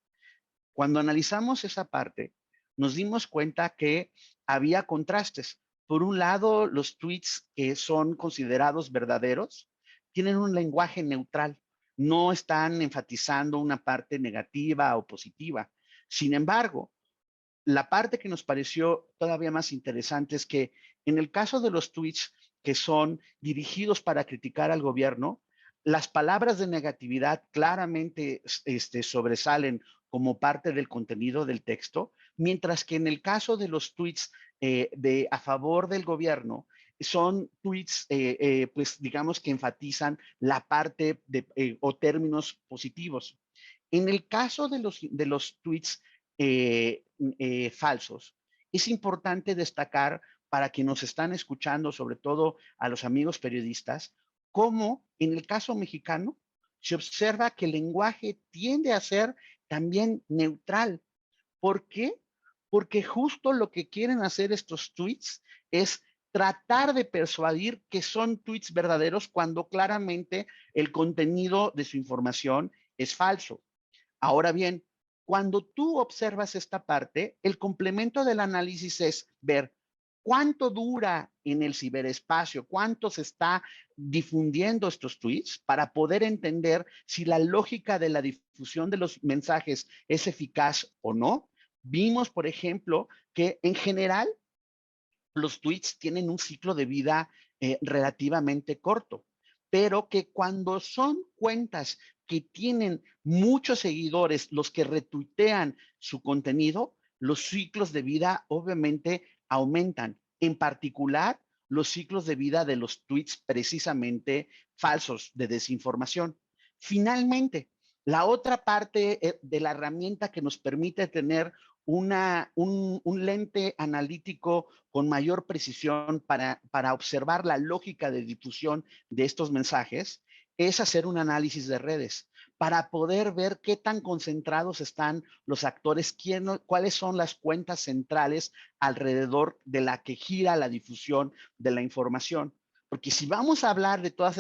Cuando analizamos esa parte, nos dimos cuenta que había contrastes. Por un lado, los tweets que son considerados verdaderos tienen un lenguaje neutral, no están enfatizando una parte negativa o positiva. Sin embargo, la parte que nos pareció todavía más interesante es que en el caso de los tweets que son dirigidos para criticar al gobierno, las palabras de negatividad claramente sobresalen como parte del contenido del texto, mientras que en el caso de los tweets a favor del gobierno, son tweets, pues digamos que enfatizan la parte o términos positivos. En el caso de los tweets falsos, es importante destacar para quienes nos están escuchando, sobre todo a los amigos periodistas, cómo en el caso mexicano se observa que el lenguaje tiende a ser también neutral. ¿Por qué? Porque justo lo que quieren hacer estos tweets es tratar de persuadir que son tweets verdaderos cuando claramente el contenido de su información es falso. Ahora bien, cuando tú observas esta parte, el complemento del análisis es ver cuánto dura en el ciberespacio, cuánto se está difundiendo estos tweets para poder entender si la lógica de la difusión de los mensajes es eficaz o no. Vimos, por ejemplo, que en general los tweets tienen un ciclo de vida relativamente corto, pero que cuando son cuentas que tienen muchos seguidores, los que retuitean su contenido, los ciclos de vida obviamente aumentan. En particular, los ciclos de vida de los tweets precisamente falsos, de desinformación. Finalmente, la otra parte de la herramienta que nos permite tener un lente analítico con mayor precisión para observar la lógica de difusión de estos mensajes es hacer un análisis de redes para poder ver qué tan concentrados están los actores, cuáles son las cuentas centrales alrededor de la que gira la difusión de la información. Porque si vamos a hablar de todas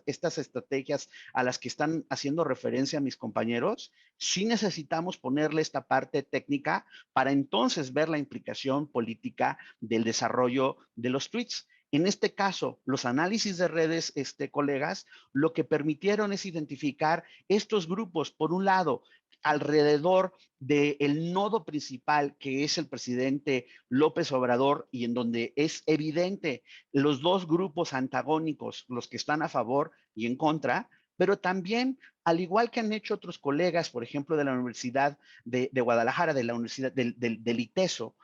estas estrategias a las que están haciendo referencia mis compañeros, sí necesitamos ponerle esta parte técnica para entonces ver la implicación política del desarrollo de los tweets. En este caso, los análisis de redes, colegas, lo que permitieron es identificar estos grupos, por un lado, alrededor del nodo principal, que es el presidente López Obrador, y en donde es evidente los dos grupos antagónicos, los que están a favor y en contra, pero también, al igual que han hecho otros colegas, por ejemplo, de la Universidad de Guadalajara, de la Universidad del ITESO,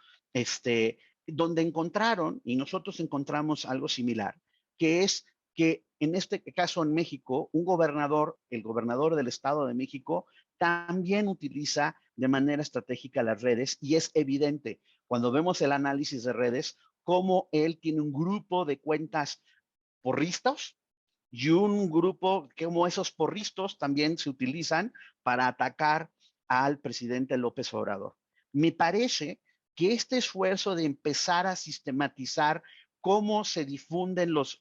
donde encontraron, y nosotros encontramos algo similar, que es que en este caso en México, un gobernador, el gobernador del Estado de México, también utiliza de manera estratégica las redes, y es evidente cuando vemos el análisis de redes cómo él tiene un grupo de cuentas porristas y un grupo como esos porristas también se utilizan para atacar al presidente López Obrador. Me parece que este esfuerzo de empezar a sistematizar cómo se difunden los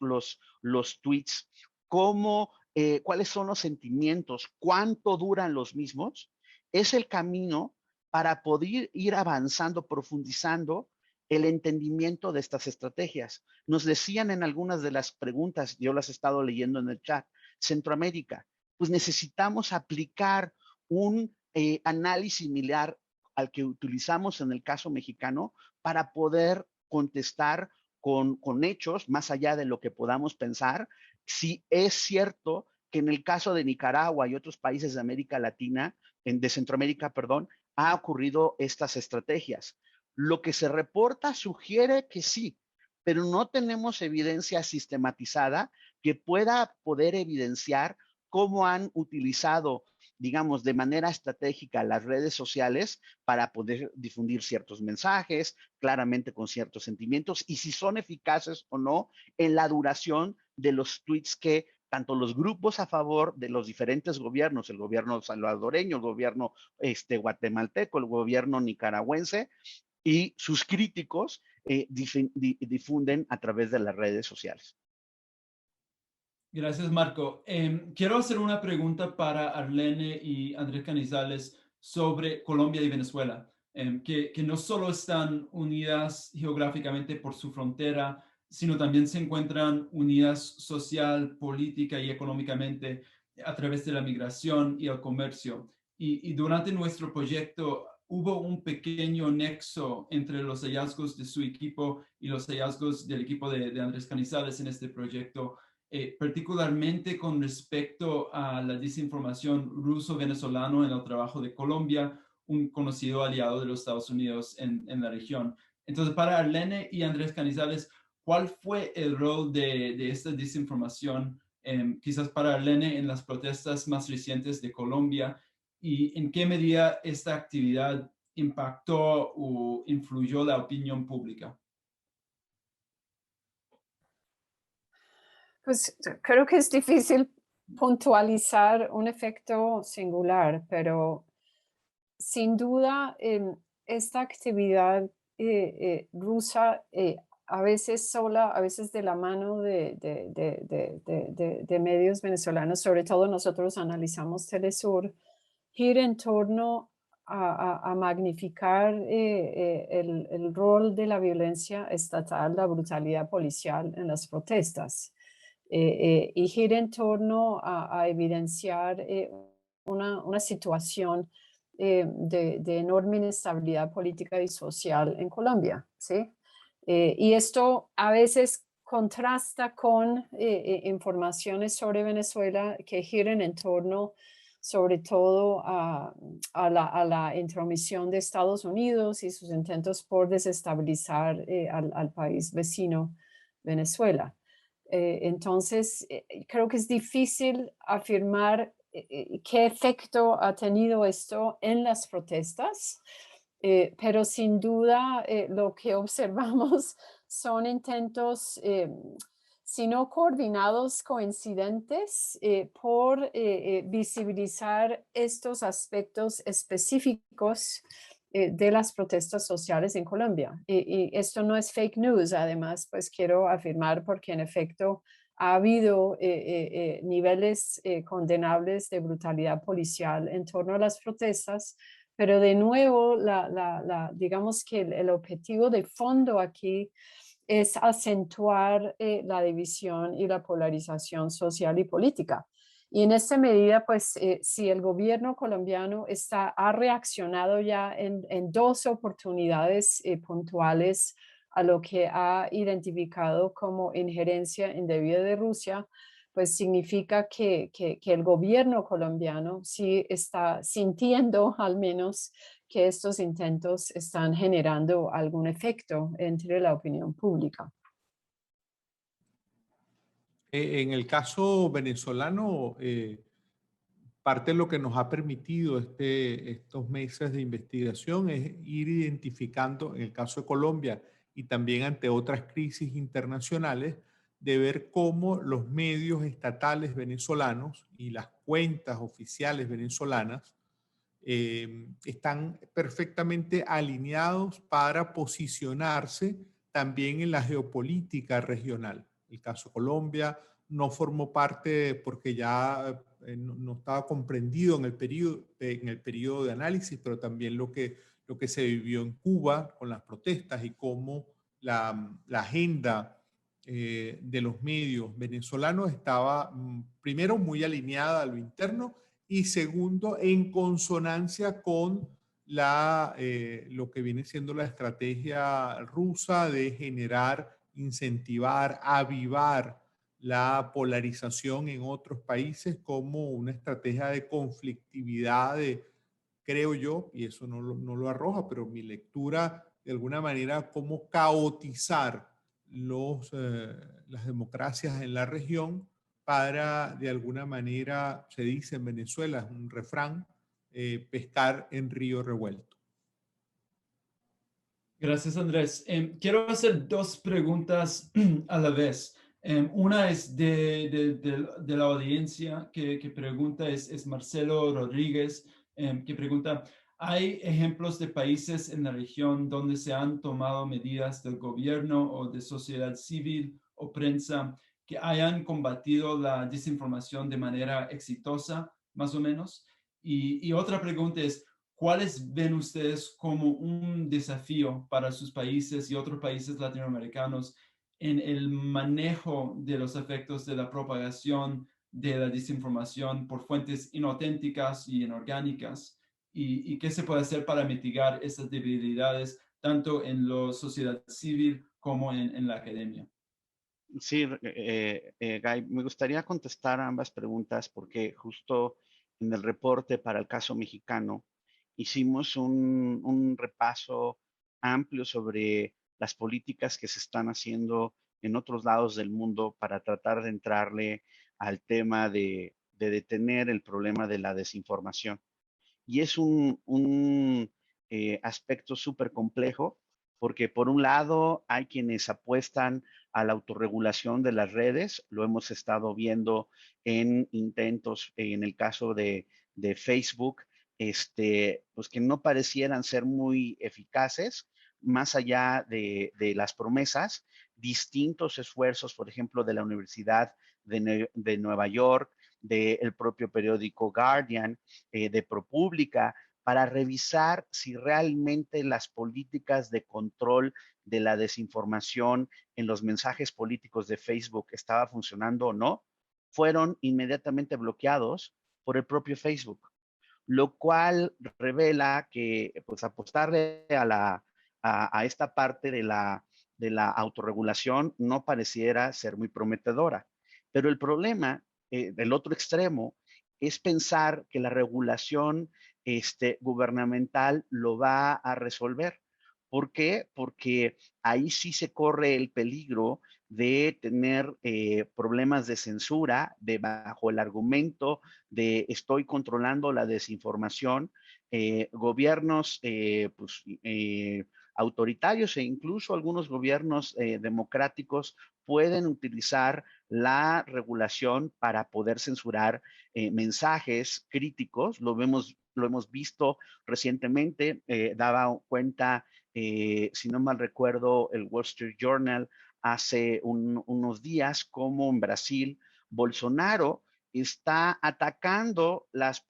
tweets, cuáles son los sentimientos, cuánto duran los mismos, es el camino para poder ir avanzando, profundizando el entendimiento de estas estrategias. Nos decían en algunas de las preguntas, yo las he estado leyendo en el chat, Centroamérica, pues necesitamos aplicar un análisis similar al que utilizamos en el caso mexicano para poder contestar con hechos, más allá de lo que podamos pensar, si es cierto que en el caso de Nicaragua y otros países de América Latina, de Centroamérica, perdón, ha ocurrido estas estrategias. Lo que se reporta sugiere que sí, pero no tenemos evidencia sistematizada que pueda poder evidenciar cómo han utilizado, digamos, de manera estratégica las redes sociales para poder difundir ciertos mensajes, claramente con ciertos sentimientos, y si son eficaces o no en la duración de los tweets que tanto los grupos a favor de los diferentes gobiernos, el gobierno salvadoreño, el gobierno guatemalteco, el gobierno nicaragüense, y sus críticos difunden a través de las redes sociales. Gracias, Marco. Quiero hacer una pregunta para Arlene y Andrés Canizales sobre Colombia y Venezuela, que no solo están unidas geográficamente por su frontera, sino también se encuentran unidas social, política y económicamente a través de la migración y el comercio. Y durante nuestro proyecto hubo un pequeño nexo entre los hallazgos de su equipo y los hallazgos del equipo de Andrés Canizales en este proyecto, particularmente con respecto a la desinformación ruso-venezolano en el trabajo de Colombia, un conocido aliado de los Estados Unidos en la región. Entonces, para Arlene y Andrés Canizales, ¿cuál fue el rol de esta desinformación, quizás para Arlene, en las protestas más recientes de Colombia? ¿Y en qué medida esta actividad impactó o influyó la opinión pública? Pues creo que es difícil puntualizar un efecto singular, pero sin duda esta actividad rusa, a veces sola, a veces de la mano de medios venezolanos, sobre todo nosotros analizamos Telesur, gira en torno a magnificar el rol de la violencia estatal, la brutalidad policial en las protestas. Y gira en torno a evidenciar una situación de enorme inestabilidad política y social en Colombia, ¿sí? Y esto a veces contrasta con informaciones sobre Venezuela que giran en torno sobre todo a la intromisión de Estados Unidos y sus intentos por desestabilizar al país vecino Venezuela. Entonces, creo que es difícil afirmar qué efecto ha tenido esto en las protestas, pero sin duda lo que observamos son intentos, si no coordinados, coincidentes, por visibilizar estos aspectos específicos de las protestas sociales en Colombia. Y esto no es fake news, además, pues quiero afirmar porque en efecto ha habido niveles condenables de brutalidad policial en torno a las protestas, pero de nuevo, digamos que el objetivo de fondo aquí es acentuar la división y la polarización social y política. Y en esta medida, pues, si el gobierno colombiano ha reaccionado ya en dos oportunidades puntuales a lo que ha identificado como injerencia indebida de Rusia, pues significa que el gobierno colombiano sí está sintiendo al menos que estos intentos están generando algún efecto entre la opinión pública. En el caso venezolano, parte de lo que nos ha permitido estos meses de investigación es ir identificando, en el caso de Colombia y también ante otras crisis internacionales, de ver cómo los medios estatales venezolanos y las cuentas oficiales venezolanas están perfectamente alineados para posicionarse también en la geopolítica regional. El caso Colombia no formó parte porque ya no estaba comprendido en el periodo de análisis, pero también lo que se vivió en Cuba con las protestas y cómo la agenda de los medios venezolanos estaba primero muy alineada a lo interno y segundo en consonancia con lo que viene siendo la estrategia rusa de generar, incentivar, avivar la polarización en otros países como una estrategia de conflictividad, creo yo, y eso no lo arroja, pero mi lectura de alguna manera, cómo caotizar las democracias en la región para, de alguna manera, se dice en Venezuela, es un refrán, pescar en río revuelto. Gracias, Andrés. Quiero hacer dos preguntas a la vez. Una es de la audiencia que pregunta, es Marcelo Rodríguez, que pregunta, ¿hay ejemplos de países en la región donde se han tomado medidas del gobierno o de sociedad civil o prensa que hayan combatido la desinformación de manera exitosa, más o menos? Y otra pregunta es, ¿cuáles ven ustedes como un desafío para sus países y otros países latinoamericanos en el manejo de los efectos de la propagación de la desinformación por fuentes inauténticas y inorgánicas? ¿Y qué se puede hacer para mitigar esas debilidades tanto en la sociedad civil como en la academia? Sí, Guy, me gustaría contestar a ambas preguntas porque justo en el reporte para el caso mexicano hicimos un repaso amplio sobre las políticas que se están haciendo en otros lados del mundo para tratar de entrarle al tema de detener el problema de la desinformación. Y es un aspecto súper complejo porque por un lado hay quienes apuestan a la autorregulación de las redes, lo hemos estado viendo en intentos, en el caso de Facebook, pues que no parecieran ser muy eficaces, más allá de las promesas, distintos esfuerzos, por ejemplo, de la Universidad de Nueva York, del propio periódico Guardian, de ProPublica, para revisar si realmente las políticas de control de la desinformación en los mensajes políticos de Facebook estaba funcionando o no, fueron inmediatamente bloqueados por el propio Facebook, lo cual revela que pues apostarle a esta parte de la autorregulación no pareciera ser muy prometedora. Pero el problema del otro extremo es pensar que la regulación gubernamental lo va a resolver. ¿Por qué? Porque ahí sí se corre el peligro de tener problemas de censura, de bajo el argumento de estoy controlando la desinformación, gobiernos pues, autoritarios e incluso algunos gobiernos democráticos pueden utilizar la regulación para poder censurar mensajes críticos. Lo hemos visto recientemente, daba cuenta, si no mal recuerdo, el Wall Street Journal hace unos días, como en Brasil, Bolsonaro está atacando las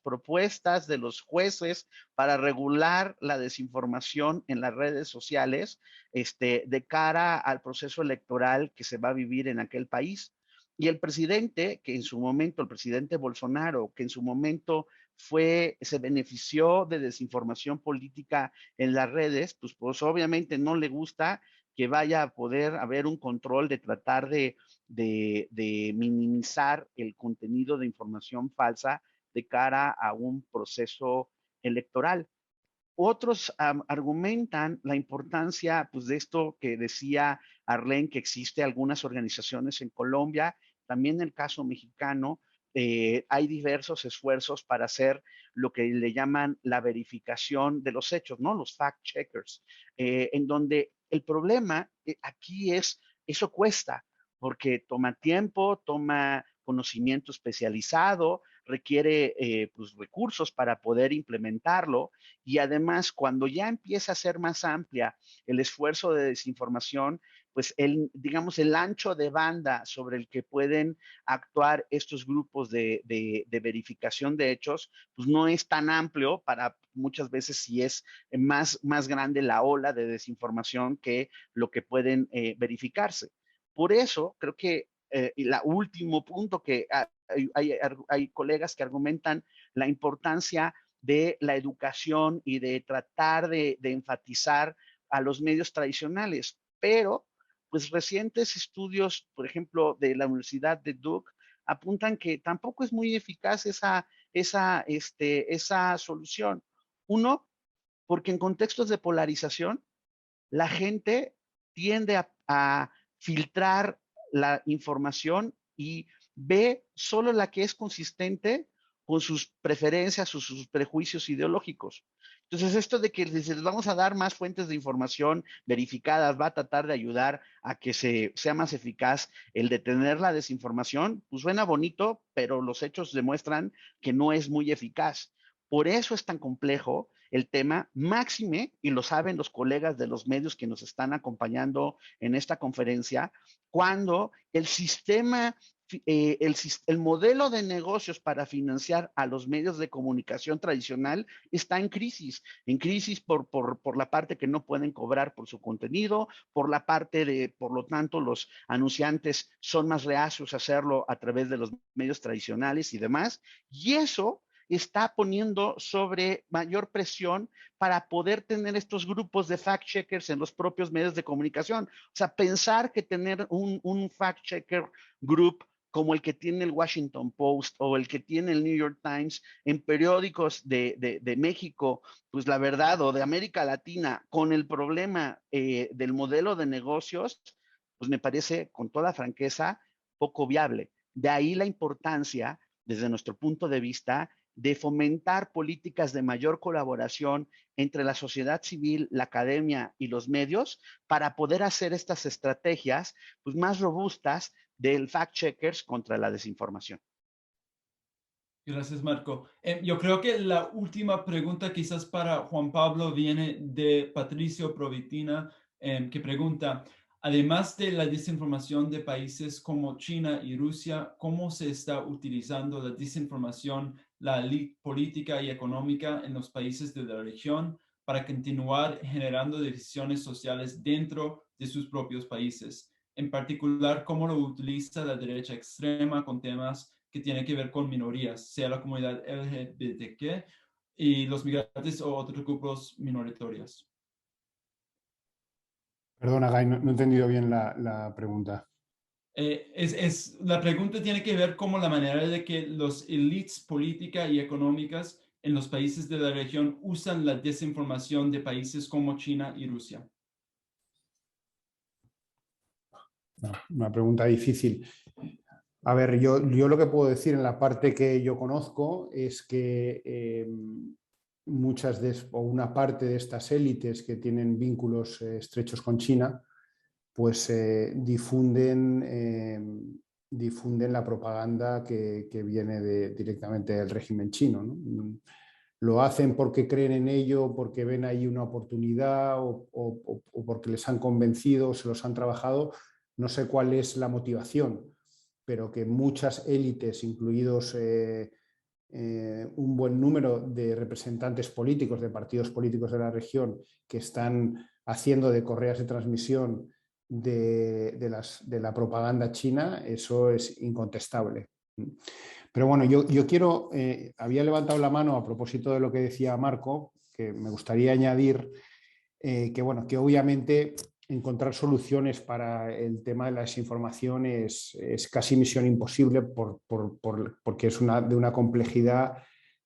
propuestas de los jueces para regular la desinformación en las redes sociales de cara al proceso electoral que se va a vivir en aquel país. Y el presidente, que en su momento, el presidente Bolsonaro, que en su momento se benefició de desinformación política en las redes, pues obviamente no le gusta que vaya a poder haber un control de tratar de minimizar el contenido de información falsa de cara a un proceso electoral. Otros argumentan la importancia pues, de esto que decía Arlene, que existe algunas organizaciones en Colombia, también en el caso mexicano, hay diversos esfuerzos para hacer lo que le llaman la verificación de los hechos, ¿no? Los fact checkers, en donde el problema aquí es, eso cuesta, porque toma tiempo, toma conocimiento especializado, requiere pues, recursos para poder implementarlo y además cuando ya empieza a ser más amplia el esfuerzo de desinformación, pues digamos el ancho de banda sobre el que pueden actuar estos grupos de verificación de hechos, pues no es tan amplio para muchas veces si es más grande la ola de desinformación que lo que pueden verificarse. Por eso creo que el último punto que hay colegas que argumentan la importancia de la educación y de tratar de enfatizar a los medios tradicionales, pero pues recientes estudios, por ejemplo, de la Universidad de Duke, apuntan que tampoco es muy eficaz esa solución. Uno, porque en contextos de polarización, la gente tiende a filtrar la información y ve solo la que es consistente con sus preferencias o sus prejuicios ideológicos. Entonces, esto de que les vamos a dar más fuentes de información verificadas va a tratar de ayudar a que sea más eficaz el detener la desinformación, pues suena bonito, pero los hechos demuestran que no es muy eficaz. Por eso es tan complejo el tema, máxime, y lo saben los colegas de los medios que nos están acompañando en esta conferencia, cuando el sistema, el modelo de negocios para financiar a los medios de comunicación tradicional está en crisis por la parte que no pueden cobrar por su contenido, por la parte por lo tanto, los anunciantes son más reacios a hacerlo a través de los medios tradicionales y demás, y eso está poniendo sobre mayor presión para poder tener estos grupos de fact-checkers en los propios medios de comunicación. O sea, pensar que tener un fact-checker group como el que tiene el Washington Post o el que tiene el New York Times en periódicos de México, pues la verdad, o de América Latina, con el problema del modelo de negocios, pues me parece, con toda franqueza, poco viable. De ahí la importancia, desde nuestro punto de vista, de fomentar políticas de mayor colaboración entre la sociedad civil, la academia y los medios para poder hacer estas estrategias pues, más robustas del fact-checkers contra la desinformación. Gracias, Marco. Yo creo que la última pregunta quizás para Juan Pablo viene de Patricio Provitina, que pregunta, además de la desinformación de países como China y Rusia, ¿cómo se está utilizando la desinformación, la elite política y económica en los países de la región para continuar generando divisiones sociales dentro de sus propios países? En particular, ¿cómo lo utiliza la derecha extrema con temas que tienen que ver con minorías, sea la comunidad LGBTQ y los migrantes o otros grupos minoritarios? Perdona, Guy, no he entendido bien la pregunta. La pregunta tiene que ver con la manera de que los élites políticas y económicas en los países de la región usan la desinformación de países como China y Rusia. No, una pregunta difícil. A ver, yo lo que puedo decir en la parte que yo conozco es que una parte de estas élites que tienen vínculos estrechos con China, pues difunden la propaganda que viene directamente del régimen chino, ¿no? Lo hacen porque creen en ello, porque ven ahí una oportunidad o porque les han convencido, se los han trabajado. No sé cuál es la motivación, pero que muchas élites, incluidos un buen número de representantes políticos, de partidos políticos de la región, que están haciendo de correas de transmisión de la propaganda china, eso es incontestable. Pero bueno, yo quiero, había levantado la mano a propósito de lo que decía Marco, que me gustaría añadir que, bueno, que obviamente encontrar soluciones para el tema de la desinformación es casi misión imposible porque es de una complejidad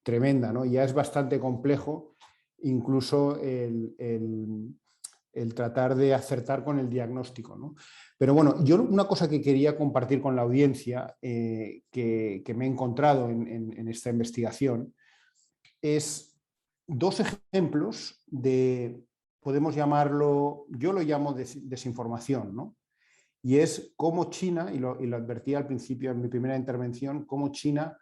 tremenda, ¿no? Ya es bastante complejo incluso el tratar de acertar con el diagnóstico, ¿no? Pero bueno, yo una cosa que quería compartir con la audiencia que me he encontrado en esta investigación es 2 ejemplos de, podemos llamarlo, yo lo llamo desinformación, ¿no? Y es cómo China, y lo advertí al principio en mi primera intervención, cómo China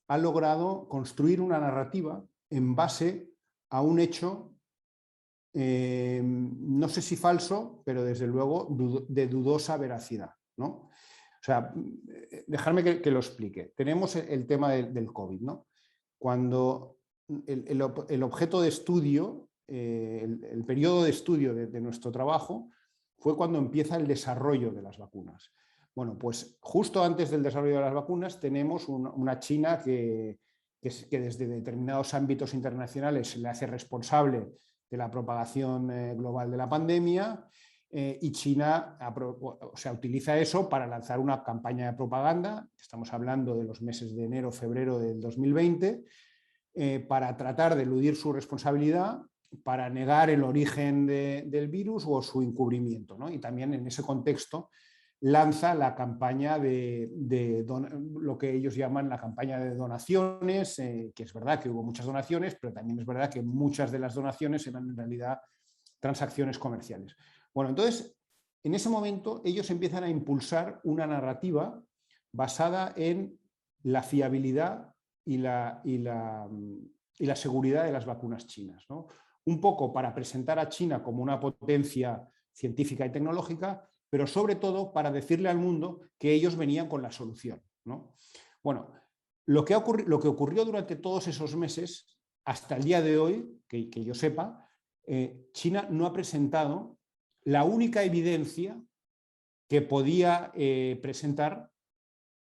ha logrado construir una narrativa en base a un hecho, no sé si falso, pero desde luego de dudosa veracidad, ¿no? O sea, dejadme que lo explique. Tenemos el tema del COVID, ¿no? Cuando el objeto de estudio, el periodo de estudio de nuestro trabajo fue cuando empieza el desarrollo de las vacunas. Bueno, pues justo antes del desarrollo de las vacunas tenemos una China que desde determinados ámbitos internacionales se le hace responsable de la propagación global de la pandemia y China utiliza eso para lanzar una campaña de propaganda, estamos hablando de los meses de enero, febrero del 2020, para tratar de eludir su responsabilidad, para negar el origen del virus o su encubrimiento, ¿no? Y también en ese contexto lanza la campaña lo que ellos llaman la campaña de donaciones, que es verdad que hubo muchas donaciones, pero también es verdad que muchas de las donaciones eran en realidad transacciones comerciales. Bueno, entonces, en ese momento ellos empiezan a impulsar una narrativa basada en la fiabilidad y la seguridad de las vacunas chinas, ¿no? Un poco para presentar a China como una potencia científica y tecnológica, pero sobre todo para decirle al mundo que ellos venían con la solución, ¿no? Bueno, lo que ocurrió durante todos esos meses, hasta el día de hoy, que yo sepa, China no ha presentado la única evidencia que podía presentar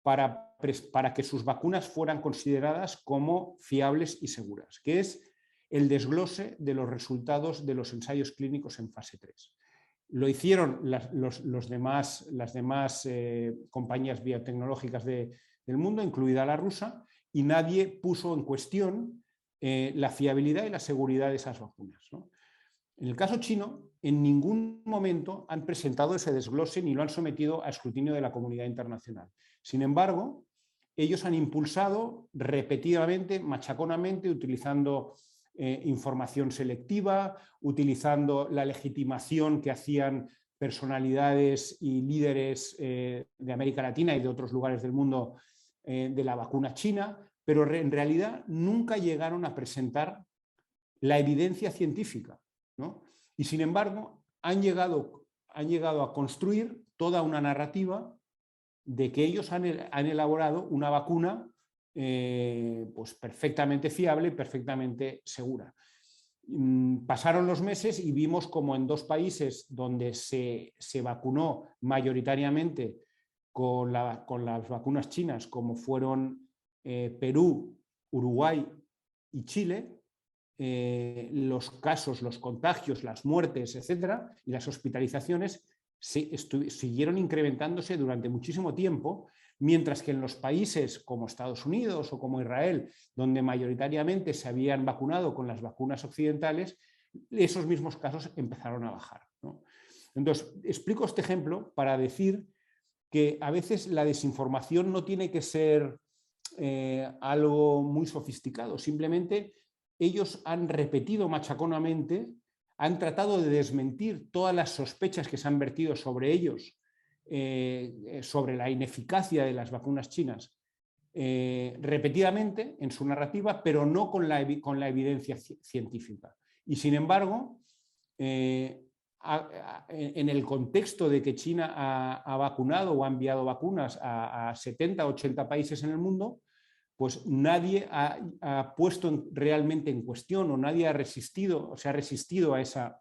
para que sus vacunas fueran consideradas como fiables y seguras, que es el desglose de los resultados de los ensayos clínicos en fase 3. Lo hicieron las demás compañías biotecnológicas del mundo, incluida la rusa, y nadie puso en cuestión la fiabilidad y la seguridad de esas vacunas, ¿no? En el caso chino, en ningún momento han presentado ese desglose ni lo han sometido a escrutinio de la comunidad internacional. Sin embargo, ellos han impulsado repetidamente, machaconamente, utilizando información selectiva, utilizando la legitimación que hacían personalidades y líderes de América Latina y de otros lugares del mundo de la vacuna china, pero en realidad nunca llegaron a presentar la evidencia científica, ¿no? Y sin embargo han llegado a construir toda una narrativa de que ellos han elaborado una vacuna pues perfectamente fiable y perfectamente segura. Pasaron los meses y vimos como en 2 países donde se vacunó mayoritariamente con las vacunas chinas, como fueron Perú, Uruguay y Chile, los casos, los contagios, las muertes, etcétera, y las hospitalizaciones siguieron incrementándose durante muchísimo tiempo, mientras que en los países como Estados Unidos o como Israel, donde mayoritariamente se habían vacunado con las vacunas occidentales, esos mismos casos empezaron a bajar, ¿no? Entonces, explico este ejemplo para decir que a veces la desinformación no tiene que ser algo muy sofisticado, simplemente ellos han repetido machaconamente, han tratado de desmentir todas las sospechas que se han vertido sobre ellos, sobre la ineficacia de las vacunas chinas, repetidamente en su narrativa, pero no con la evidencia científica. Y sin embargo, en el contexto de que China ha vacunado o ha enviado vacunas a 70 o 80 países en el mundo, pues nadie ha puesto realmente en cuestión o nadie ha resistido, o se ha resistido a esa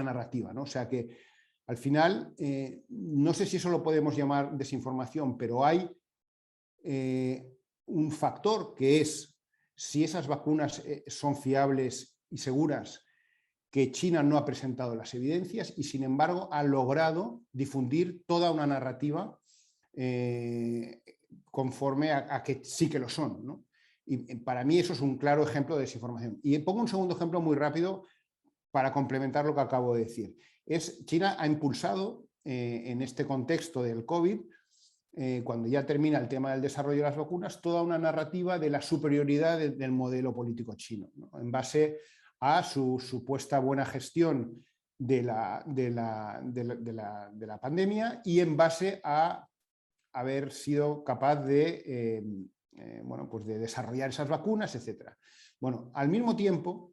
narrativa, ¿no? O sea que al final, no sé si eso lo podemos llamar desinformación, pero hay un factor que es si esas vacunas son fiables y seguras, que China no ha presentado las evidencias y, sin embargo, ha logrado difundir toda una narrativa conforme a que sí que lo son, ¿no? Y para mí eso es un claro ejemplo de desinformación. Y pongo un segundo ejemplo muy rápido para complementar lo que acabo de decir. China ha impulsado en este contexto del COVID, cuando ya termina el tema del desarrollo de las vacunas, toda una narrativa de la superioridad del modelo político chino, ¿no? En base a su supuesta buena gestión de la pandemia y en base a haber sido capaz de, bueno, pues de desarrollar esas vacunas, etc. Bueno, al mismo tiempo,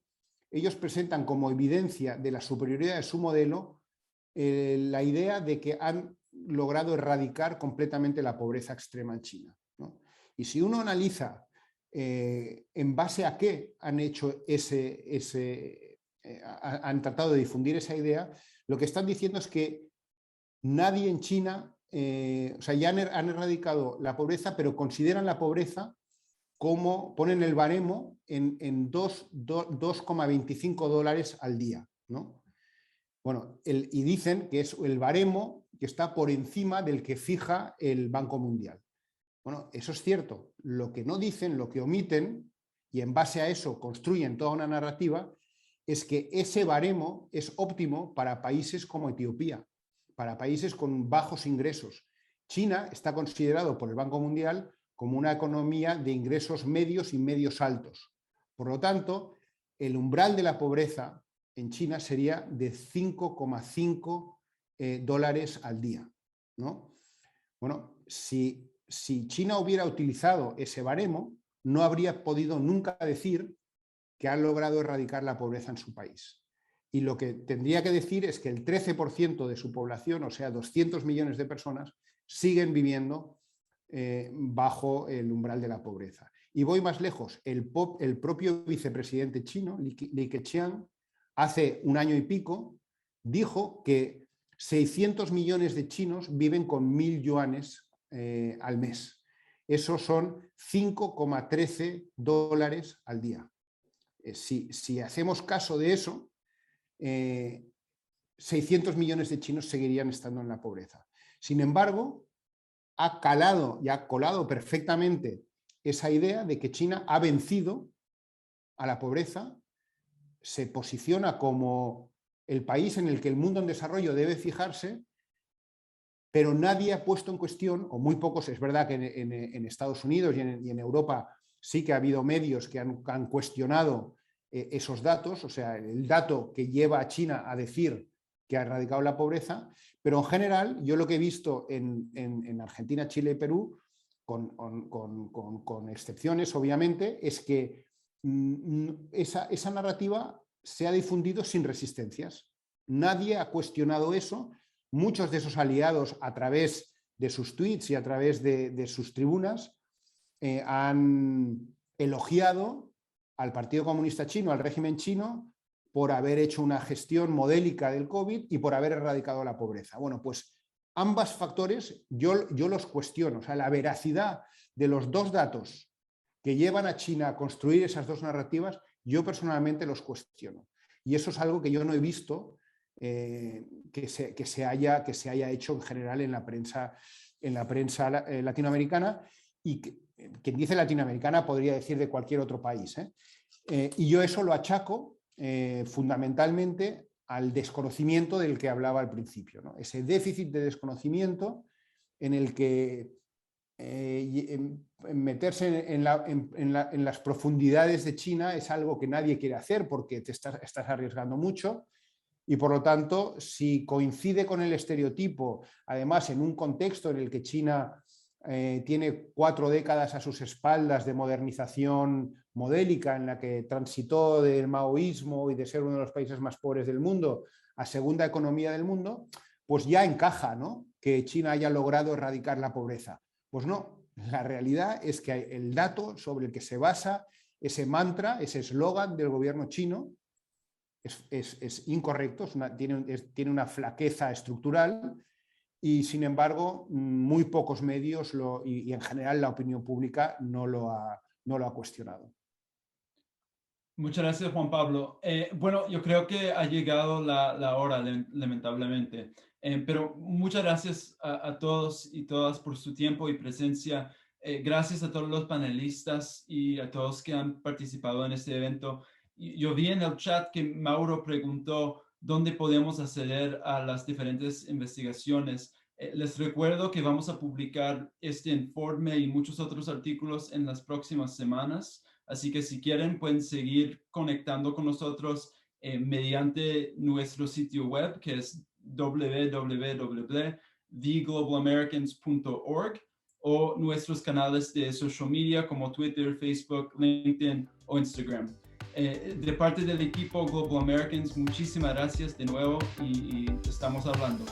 ellos presentan como evidencia de la superioridad de su modelo la idea de que han logrado erradicar completamente la pobreza extrema en China, ¿no? Y si uno analiza en base a qué han hecho han tratado de difundir esa idea, lo que están diciendo es que nadie en China, o sea, ya han erradicado la pobreza, pero consideran la pobreza como, ponen el baremo en 2,25 dólares al día, ¿no? Bueno, y dicen que es el baremo que está por encima del que fija el Banco Mundial. Bueno, eso es cierto. Lo que no dicen, lo que omiten, y en base a eso construyen toda una narrativa, es que ese baremo es óptimo para países como Etiopía, para países con bajos ingresos. China está considerado por el Banco Mundial como una economía de ingresos medios y medios altos. Por lo tanto, el umbral de la pobreza en China sería de 5,5 dólares al día, ¿no? Bueno, si China hubiera utilizado ese baremo, no habría podido nunca decir que ha logrado erradicar la pobreza en su país. Y lo que tendría que decir es que el 13% de su población, o sea, 200 millones de personas, siguen viviendo bajo el umbral de la pobreza. Y voy más lejos, el propio vicepresidente chino, Li Keqiang, hace un año y pico, dijo que 600 millones de chinos viven con 1.000 yuanes al mes. Esos son 5,13 dólares al día. Si hacemos caso de eso, 600 millones de chinos seguirían estando en la pobreza. Sin embargo, ha calado y ha colado perfectamente esa idea de que China ha vencido a la pobreza, se posiciona como el país en el que el mundo en desarrollo debe fijarse, pero nadie ha puesto en cuestión, o muy pocos, es verdad que en Estados Unidos y en Europa sí que ha habido medios que han cuestionado esos datos, o sea, el dato que lleva a China a decir que ha erradicado la pobreza, pero en general yo lo que he visto en Argentina, Chile y Perú, con excepciones obviamente, es que esa narrativa se ha difundido sin resistencias. Nadie ha cuestionado eso. Muchos de esos aliados, a través de sus tweets y a través de sus tribunas, han elogiado al Partido Comunista Chino, al régimen chino, por haber hecho una gestión modélica del COVID y por haber erradicado la pobreza. Bueno, pues ambos factores yo los cuestiono. O sea, la veracidad de los dos datos que llevan a China a construir esas dos narrativas, yo personalmente los cuestiono. Y eso es algo que yo no he visto que se haya hecho en general en la prensa latinoamericana, y quien dice latinoamericana podría decir de cualquier otro país. Y yo eso lo achaco fundamentalmente al desconocimiento del que hablaba al principio, ¿no? Ese déficit de desconocimiento en el que meterse en las profundidades de China es algo que nadie quiere hacer porque te estás arriesgando mucho. Y por lo tanto, si coincide con el estereotipo, además en un contexto en el que China tiene 4 décadas a sus espaldas de modernización modélica, en la que transitó del maoísmo y de ser uno de los países más pobres del mundo a segunda economía del mundo, pues ya encaja, ¿no?, que China haya logrado erradicar la pobreza. Pues no, la realidad es que el dato sobre el que se basa ese mantra, ese eslogan del gobierno chino, es incorrecto, tiene una flaqueza estructural y, sin embargo, muy pocos medios y en general la opinión pública no lo ha cuestionado. Muchas gracias, Juan Pablo. Bueno, yo creo que ha llegado la hora, lamentablemente. Pero muchas gracias a todos y todas por su tiempo y presencia. Gracias a todos los panelistas y a todos que han participado en este evento. Yo vi en el chat que Mauro preguntó dónde podemos acceder a las diferentes investigaciones. Les recuerdo que vamos a publicar este informe y muchos otros artículos en las próximas semanas. Así que si quieren pueden seguir conectando con nosotros mediante nuestro sitio web, que es www.theglobalamericains.org, o nuestros canales de social media como Twitter, Facebook, LinkedIn o Instagram. De parte del equipo Global Americans, muchísimas gracias de nuevo y estamos hablando.